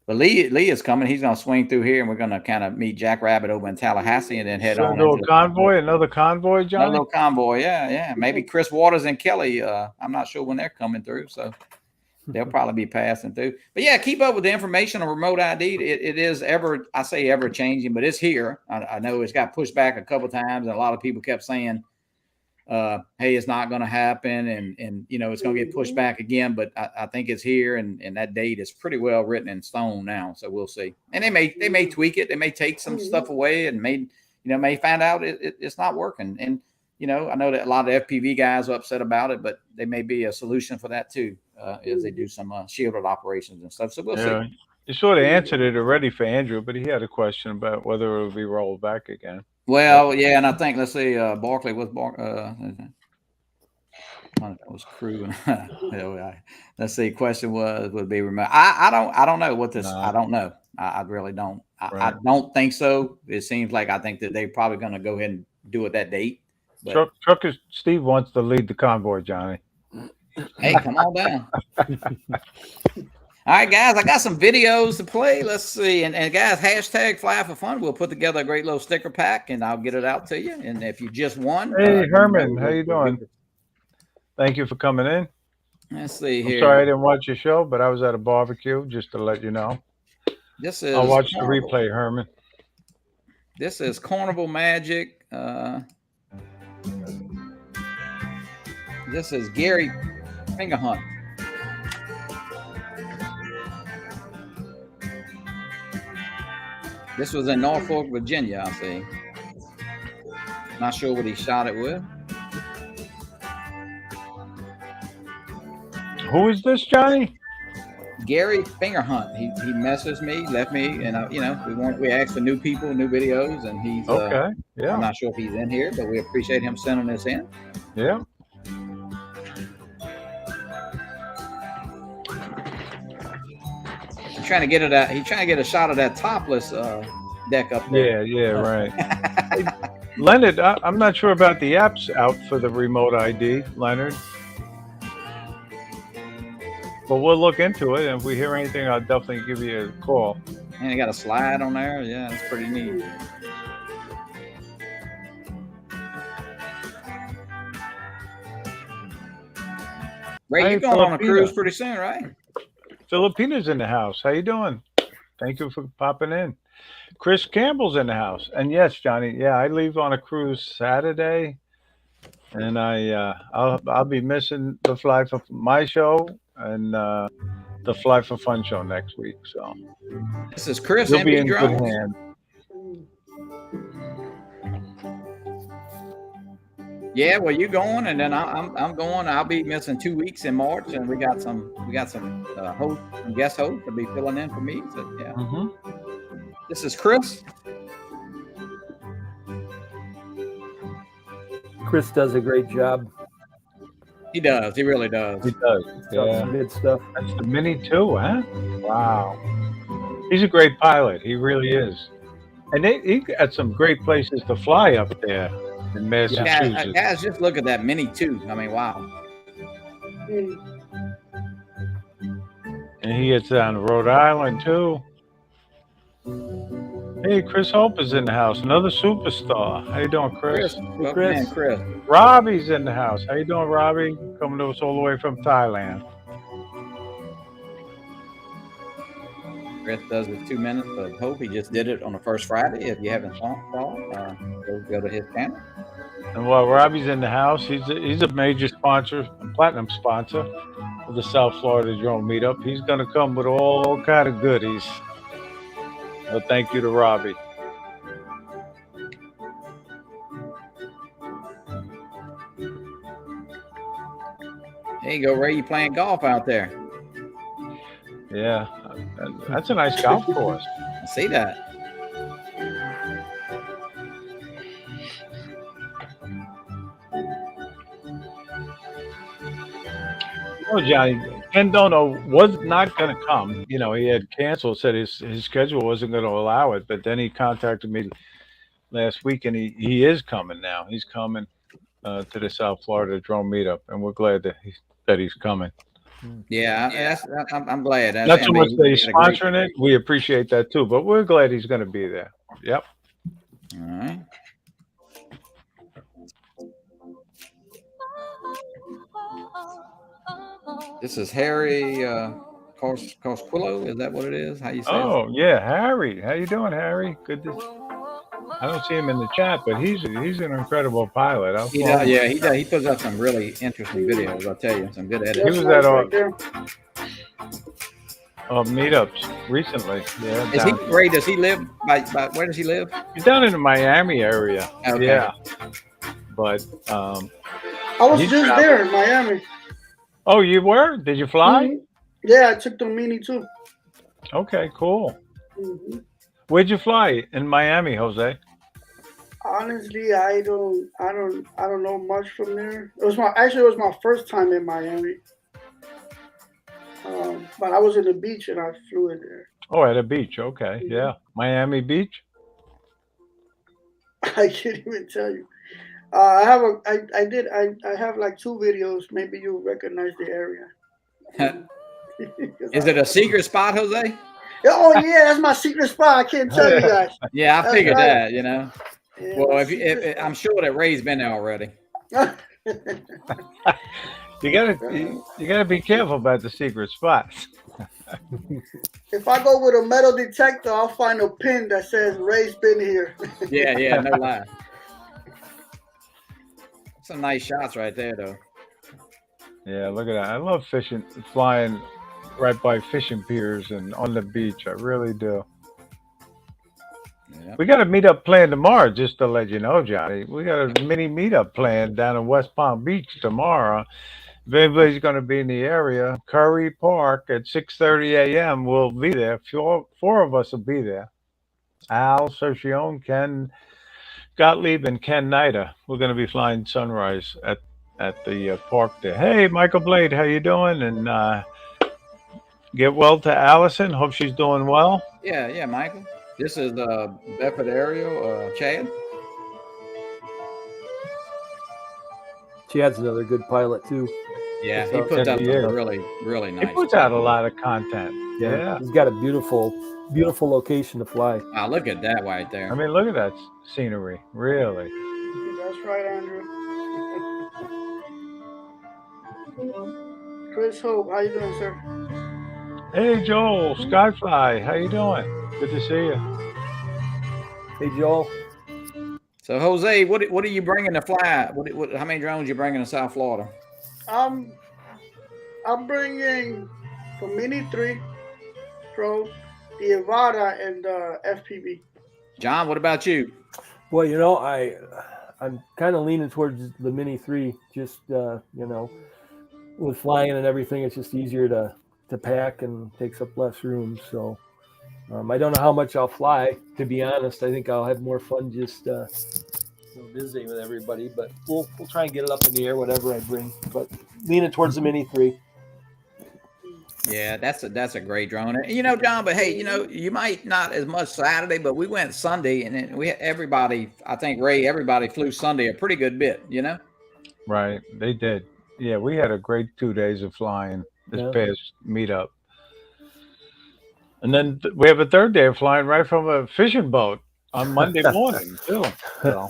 But Lee is coming. He's going to swing through here, and we're going to kind of meet Jack Rabbit over in Tallahassee, and then head on. Another convoy, John. Another little convoy, yeah. Maybe Chris Waters and Kelly. I'm not sure when they're coming through, so they'll probably be passing through. But yeah, keep up with the information on remote ID. It is ever changing, but it's here. I know it's got pushed back a couple of times, and a lot of people kept saying, hey, it's not going to happen, and you know, it's going to get pushed back again. But I think it's here, and that date is pretty well written in stone now. So we'll see. And they may tweak it. They may take some stuff away, and may find out it's not working. And you know, I know that a lot of FPV guys are upset about it, but there may be a solution for that too, as they do some shielded operations and stuff. So we'll see. You sort of answered it already for Andrew, but he had a question about whether it will be rolled back again. Well, yeah, and I think let's see, Barkley was that was crew. Let's see. Question would be remote. I don't know what this. No. I don't know. I really don't. I don't think so. It seems like I think that they're probably going to go ahead and do it that date. Trucker Steve wants to lead the convoy, Johnny. Hey, come on down. All right, guys, I got some videos to play. Let's see. And guys, hashtag Fly for Fun. We'll put together a great little sticker pack, and I'll get it out to you. And if you just won, Hey, you Herman, know, how you doing? Thank you for coming in. Let's see I'm here. sorry I didn't watch your show, but I was at a barbecue, just to let you know. This is I'll watch Carnival. the replay, Herman. This is Carnival Magic. This is Gary Finger Hunt. This was in Norfolk, Virginia, I see. Not sure what he shot it with. Who is this, Johnny? Gary Finger Hunt. He messaged me, left me, and we asked for new people, new videos, and he's okay. Yeah. I'm not sure if he's in here, but we appreciate him sending this in. Yeah. He's trying to get it out. He's trying to get a shot of that topless deck up there. Yeah, right. Hey, Leonard, I'm not sure about the apps out for the remote ID, Leonard. But we'll look into it, and if we hear anything, I'll definitely give you a call. And he got a slide on there. Yeah, that's pretty neat. Ray, Hey, you're going on a Filipina. cruise pretty soon, right? Filipina's in the house. How you doing? Thank you for popping in. Chris Campbell's in the house. And yes, Johnny, yeah, I leave on a cruise Saturday, and I'll be missing the Fly for my show and the Fly for Fun show next week. So This is Chris. you'll be MB in good Drones. hands. Yeah, well, you going, and then I'm going. I'll be missing 2 weeks in March, and we got some guest hosts to be filling in for me. So yeah, This is Chris. Chris does a great job. He does. He really does. He does. Yeah. Good stuff. That's the Mini 2, huh? Wow. He's a great pilot. He really is. And he got some great places to fly up there in Massachusetts. Guys, just look at that Mini 2. I mean, wow. And he gets down to Rhode Island, too. Hey, Chris Hope is in the house. Another superstar. How you doing, Chris? Chris. Robbie's in the house. How you doing, Robbie? Coming to us all the way from Thailand. Chris does his 2 minutes of hope. He just did it on the first Friday. If you haven't saw it, go to his channel. And while Robbie's in the house, he's a major sponsor, a platinum sponsor of the South Florida Drone Meetup. He's going to come with all kind of goodies. So thank you to Robbie. There you go, Ray. You playing golf out there? Yeah, that's a nice golf course. I see that. Oh, Johnny, Ken Dono was not going to come. You know, he had canceled, said his schedule wasn't going to allow it. But then he contacted me last week, and he is coming now. He's coming to the South Florida Drone Meetup, and we're glad that he's coming. Yeah, I'm glad. Not so much that he's sponsoring it. We appreciate that too, but we're glad he's going to be there. Yep. All right. This is Harry Cosquillo. Is that what it is? How you say it? Oh, yeah, Harry. How you doing, Harry? Good to I don't see him in the chat, but he's an incredible pilot. He does. He puts up some really interesting videos. I'll tell you, some good edits. He was at our meetups recently. Yeah. Is he great? Does he live by where does he live? He's down in the Miami area. Okay. Yeah. But I was just there in Miami. Oh, you were? Did you fly? Mm-hmm. Yeah, I took the Mini too. Okay, cool. Mm-hmm. Where'd you fly? In Miami, Jose? Honestly, I don't know much from there. It was my first time in Miami. But I was in the beach and I flew in there. Oh, at a beach. Okay, mm-hmm. Yeah. Miami Beach? I can't even tell you. I have like 2 videos. Maybe you recognize the area. Is it a secret spot, Jose? Oh yeah, that's my secret spot. I can't tell you guys. Yeah, I That's figured right. that. You know. Yeah, Well, my if secret I'm sure that Ray's been there already. spot. You gotta be careful about the secret spots. If I go with a metal detector, I'll find a pin that says Ray's been here. Yeah, no lie. Some nice shots right there, though. Yeah, look at that. I love flying right by fishing piers and on the beach. I really do. Yeah. We got a meetup planned tomorrow, just to let you know, Johnny. We got a mini meetup planned down in West Palm Beach tomorrow. If anybody's going to be in the area, Curry Park at 6:30 a.m. We'll be there. Four of us will be there. Al, Sergione, Ken Gottlieb, and Ken Nida. We're going to be flying sunrise at the park there. Hey, Michael Blade, how you doing? And get well to Allison. Hope she's doing well. Yeah, Michael. This is Bedford Ariel, Chad. Chad's another good pilot too. Yeah, So- he puts up Yes, he is. really He nice. puts out a lot of content. Yeah. He's got a beautiful location to fly. Wow, look at that right there. I mean, look at that scenery. Really. That's right, Andrew. Chris Hope, how you doing, sir? Hey, Joel, Skyfly, how you doing? Good to see you. Hey Joel, So Jose, what are you bringing to fly? How many drones you bringing to South Florida? I'm bringing the Mini 3 Pro, the Evada, and the FPV. John, what about you? well, you know I'm kind of leaning towards the Mini 3. Just you know, with flying and everything, it's just easier to pack and takes up less room. So I don't know how much I'll fly. To be honest, I think I'll have more fun just visiting with everybody. But we'll try and get it up in the air, whatever I bring. But leaning towards the Mini 3. Yeah, that's a great drone. And, you know, John, but hey, you know, you might not as much Saturday, but we went Sunday, and then we had everybody. I think everybody flew Sunday a pretty good bit. You know. Right, they did. Yeah, we had a great 2 days of flying this past meetup. And then we have a third day of flying right from a fishing boat on Monday morning, too. So.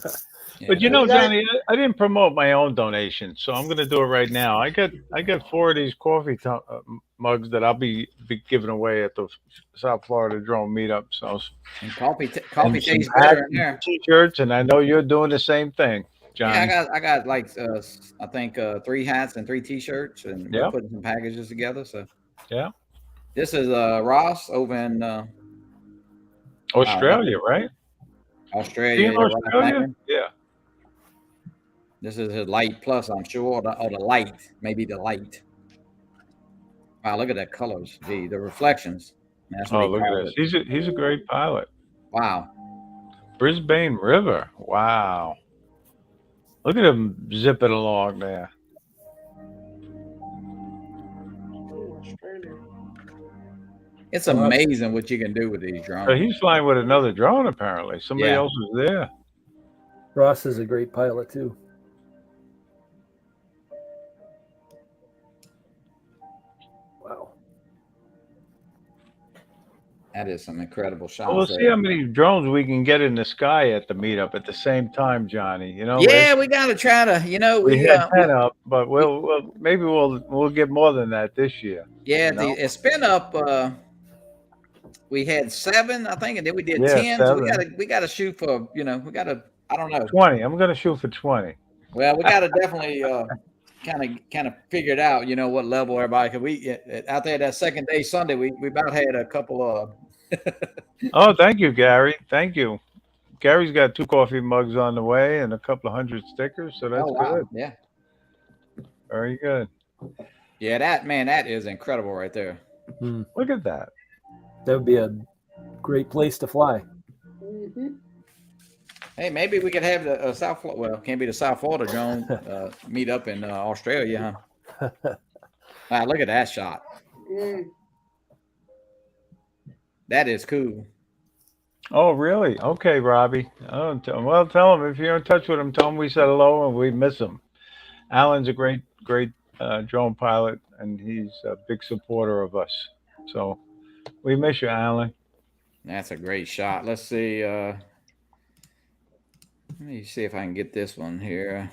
Yeah. But you know, Johnny, I didn't promote my own donation, so I'm going to do it right now. I got 4 of these coffee mugs that I'll be giving away at the South Florida Drone Meetup. So And coffee and tastes some better hats in there. and T-shirts, and I know you're doing the same thing, Johnny. Yeah, I got like I think 3 hats and 3 T-shirts, and we're Yep. putting some packages together. So Yeah. this is Ross over in Australia, right? Australia. In Yeah, Ross Australia? Langman. Yeah. This is his Light Plus, I'm sure, or the Light, maybe the Light. Wow, look at that colors. Gee, the reflections. That's what Oh, he look at calls this. it. He's a great pilot. Wow. Brisbane River. Wow. Look at him zipping along there. Oh, Australia. It's amazing what you can do with these drones. So he's flying with another drone, apparently. Somebody Yeah. else was there. Ross is a great pilot too. Wow. That is some incredible shots. Well, we'll there. see how many drones we can get in the sky at the meetup at the same time, Johnny. You know, Yeah, we got to try to, you know, we had 10 up, but maybe we'll get more than that this year. Yeah, you know? the spin up. We had 7, I think, and then we did Yeah, 10. So 7. we gotta shoot for, you know, we gotta. I don't know. 20. I'm gonna shoot for 20. Well, we gotta definitely kind of figure it out. You know what level everybody. Cause we out there that second day Sunday, we about had a couple of. Oh, thank you, Gary. Thank you. Gary's got 2 coffee mugs on the way and a couple of 100 stickers, so that's good. Yeah. Very good. Yeah, that is incredible right there. Look at that. That would be a great place to fly. Mm-hmm. Hey, maybe we could have the South Florida. Well, can't be the South Florida drone meet up in Australia, huh? Wow, look at that shot. Mm. That is cool. Oh, really? Okay, Robbie. Well, tell him if you're in touch with him, tell him we said hello and we miss him. Alan's a great drone pilot, and he's a big supporter of us. So we miss you, Alan. That's a great shot. Let's see. Let me see if I can get this one here.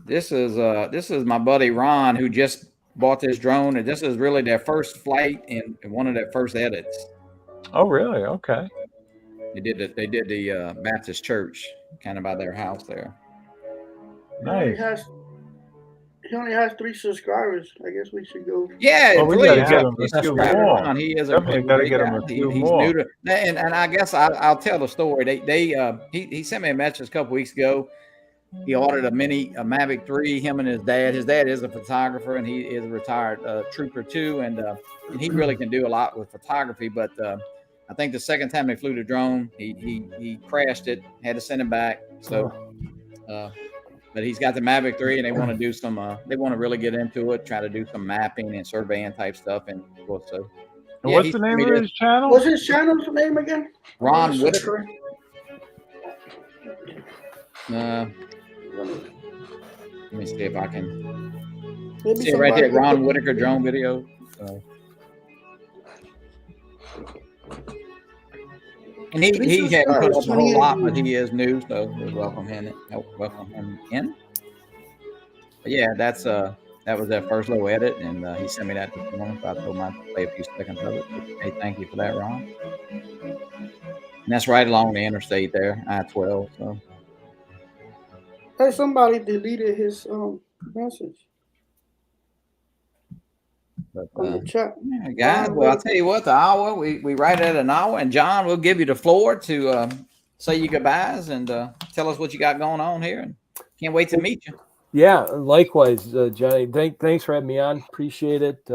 This is my buddy Ron who just bought this drone, and this is really their first flight and one of their first edits. Oh, really? Okay. They did the Baptist church kind of by their house there. Nice. He only has 3 subscribers. I guess we should go. Yeah, Well, we please, gotta get him a few more. Ron. He is Definitely gotta great get him guy. a few He's more. new to, and I guess I'll tell the story. He sent me a message a couple weeks ago. He ordered a Mavic 3. Him and his dad. His dad is a photographer, and he is a retired trooper too. And he really can do a lot with photography. But I think the second time they flew the drone, he crashed it. Had to send him back. So, but he's got the Mavic 3, and they want to do some. They want to really get into it, try to do some mapping and surveying type stuff. And of course, so. And Yeah, what's the name of his channel? What's his channel's name again? Ron Whitaker. Let me see if I can see it right there. Ron Whitaker drone video. And he hadn't put up a whole lot, but he is new, so we welcome him in. But yeah, that was their first little edit, and he sent me that this morning, so I told him I'd play a few seconds of it. Hey, thank you for that, Ron. And that's right along the interstate there, I-12. So. Hey, somebody deleted his message. But, on the chat. Yeah, guys, well, I'll tell you what, the hour, we right at an hour, and John, we'll give you the floor to say your goodbyes and tell us what you got going on here. And can't wait to meet you. Yeah, likewise, Johnny. Thanks for having me on. Appreciate it.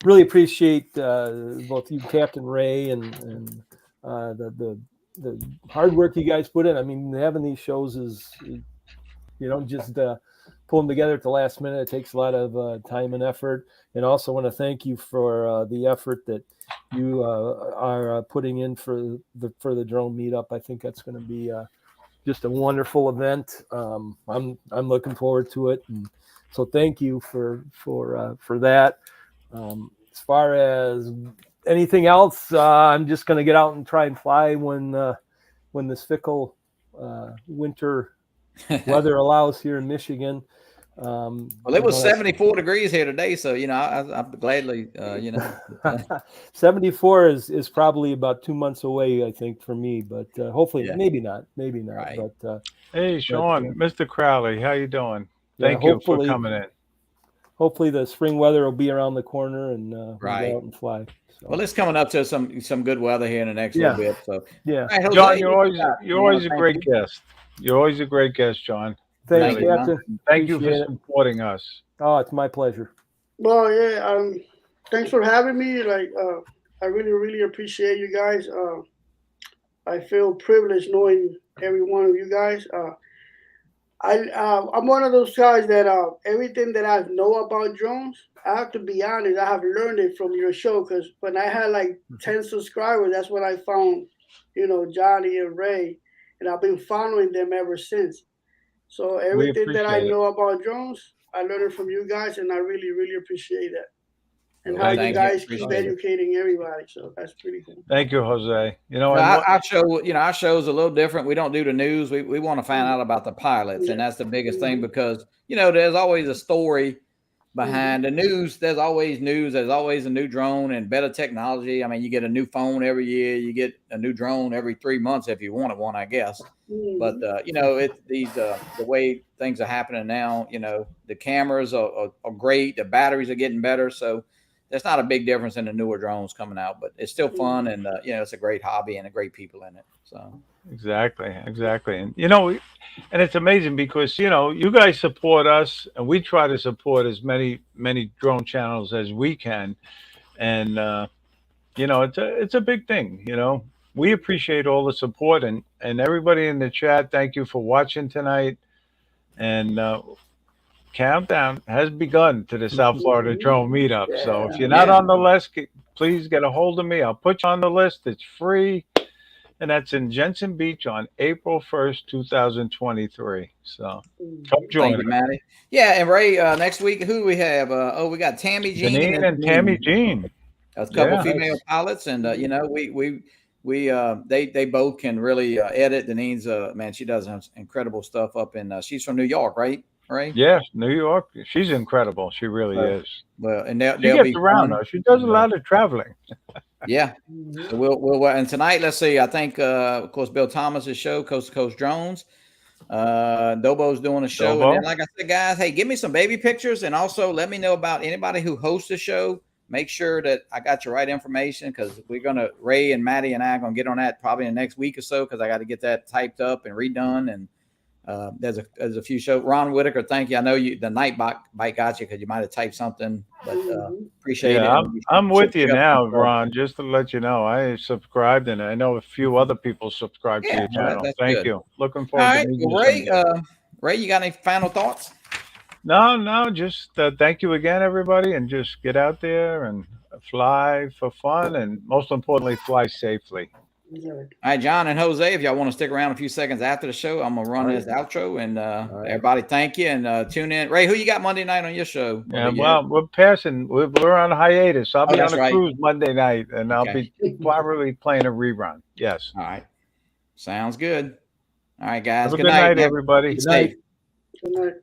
Really appreciate both you, Captain Ray, and the hard work you guys put in. I mean, having these shows is, you don't just pull them together at the last minute. It takes a lot of time and effort. And also want to thank you for the effort that you are putting in for the drone meetup. I think that's going to be just a wonderful event. I'm looking forward to it, and so thank you for that. As far as anything else, I'm just going to get out and try and fly when this fickle winter weather allows here in Michigan. Well, it was 74 degrees here today, so I'm gladly 74 is probably about 2 months away, I think, for me, but hopefully maybe not. Right. But hey, Sean, Mr. Crowley, how you doing? Thank you for coming in. Hopefully the spring weather will be around the corner, and we'll go out and fly. So. Well, it's coming up to some good weather here in the next little bit. So yeah, right, Jose, John, you're always a great guest. You're always a great guest, John. Thank you, Captain. Thank you for supporting us. Oh, it's my pleasure. Well, yeah. Thanks for having me. I really, really appreciate you guys. I feel privileged knowing every one of you guys. I'm one of those guys that everything that I know about drones, I have to be honest, I have learned it from your show, because when I had like 10 subscribers, that's when I found, Johnny and Ray, and I've been following them ever since. So everything that I know about drones, I learned it from you guys, and I really, really appreciate that. And how you guys keep educating everybody. So that's pretty cool. Thank you, Jose. Our show's a little different. We don't do the news. We want to find out about the pilots, and that's the biggest thing, because there's always a story behind the news. There's always news. There's always a new drone and better technology. I mean, you get a new phone every year. You get a new drone every 3 months if you wanted one, I guess. But the way things are happening now, the cameras are great. The batteries are getting better. So there's not a big difference in the newer drones coming out, but it's still fun, and it's a great hobby and a great people in it. So exactly, and and it's amazing because you guys support us, and we try to support as many drone channels as we can, and it's a big thing. We appreciate all the support, and everybody in the chat. Thank you for watching tonight, and countdown has begun to the South Florida Drone Meetup. So if you're not on the list, please get a hold of me. I'll put you on the list. It's free, and that's in Jensen Beach on April 1st, 2023. So come join Thank you, us. Matty. Yeah, and Ray, next week, who do we have? We got Tammy Jean Deneen and Tammy Jean. a couple Yeah. female pilots, and you know, they both can really edit. Deneen's man, she does incredible stuff up in. She's from New York, right? Right. Yes, New York. She's incredible. She really is. Well, and She they'll gets be around fun. though. She does a lot of traveling. Yeah. So we'll and tonight, let's see. I think of course Bill Thomas's show, Coast to Coast Drones. Dobo's doing a show, Dobo. and then like I said, guys, hey, give me some baby pictures, and also let me know about anybody who hosts the show. Make sure that I got your right information, because we're gonna Ray and Maddie and I are gonna get on that probably in the next week or so, because I got to get that typed up and redone. And there's a few shows. Ron Whitaker, thank you. I know you the night bite got you because you might have typed something, but appreciate it. I'm with you now, Ron. Just to let you know, I subscribed, and I know a few other people subscribed to your channel. Thank good. you. Looking All forward right, to meeting well, you. Ray, you got any final thoughts? No, just thank you again, everybody, and just get out there and fly for fun, and most importantly, fly safely. All right, John and Jose, if y'all want to stick around a few seconds after the show, I'm gonna run this outro, and everybody, thank you, and tune in. Ray, who you got Monday night on your show? Yeah, well, we're passing. We're on hiatus. I'll be on a cruise Monday night, and I'll be probably playing a rerun. Yes. All right. Sounds good. All right, guys. Have a good night, everybody. Good night. Good night.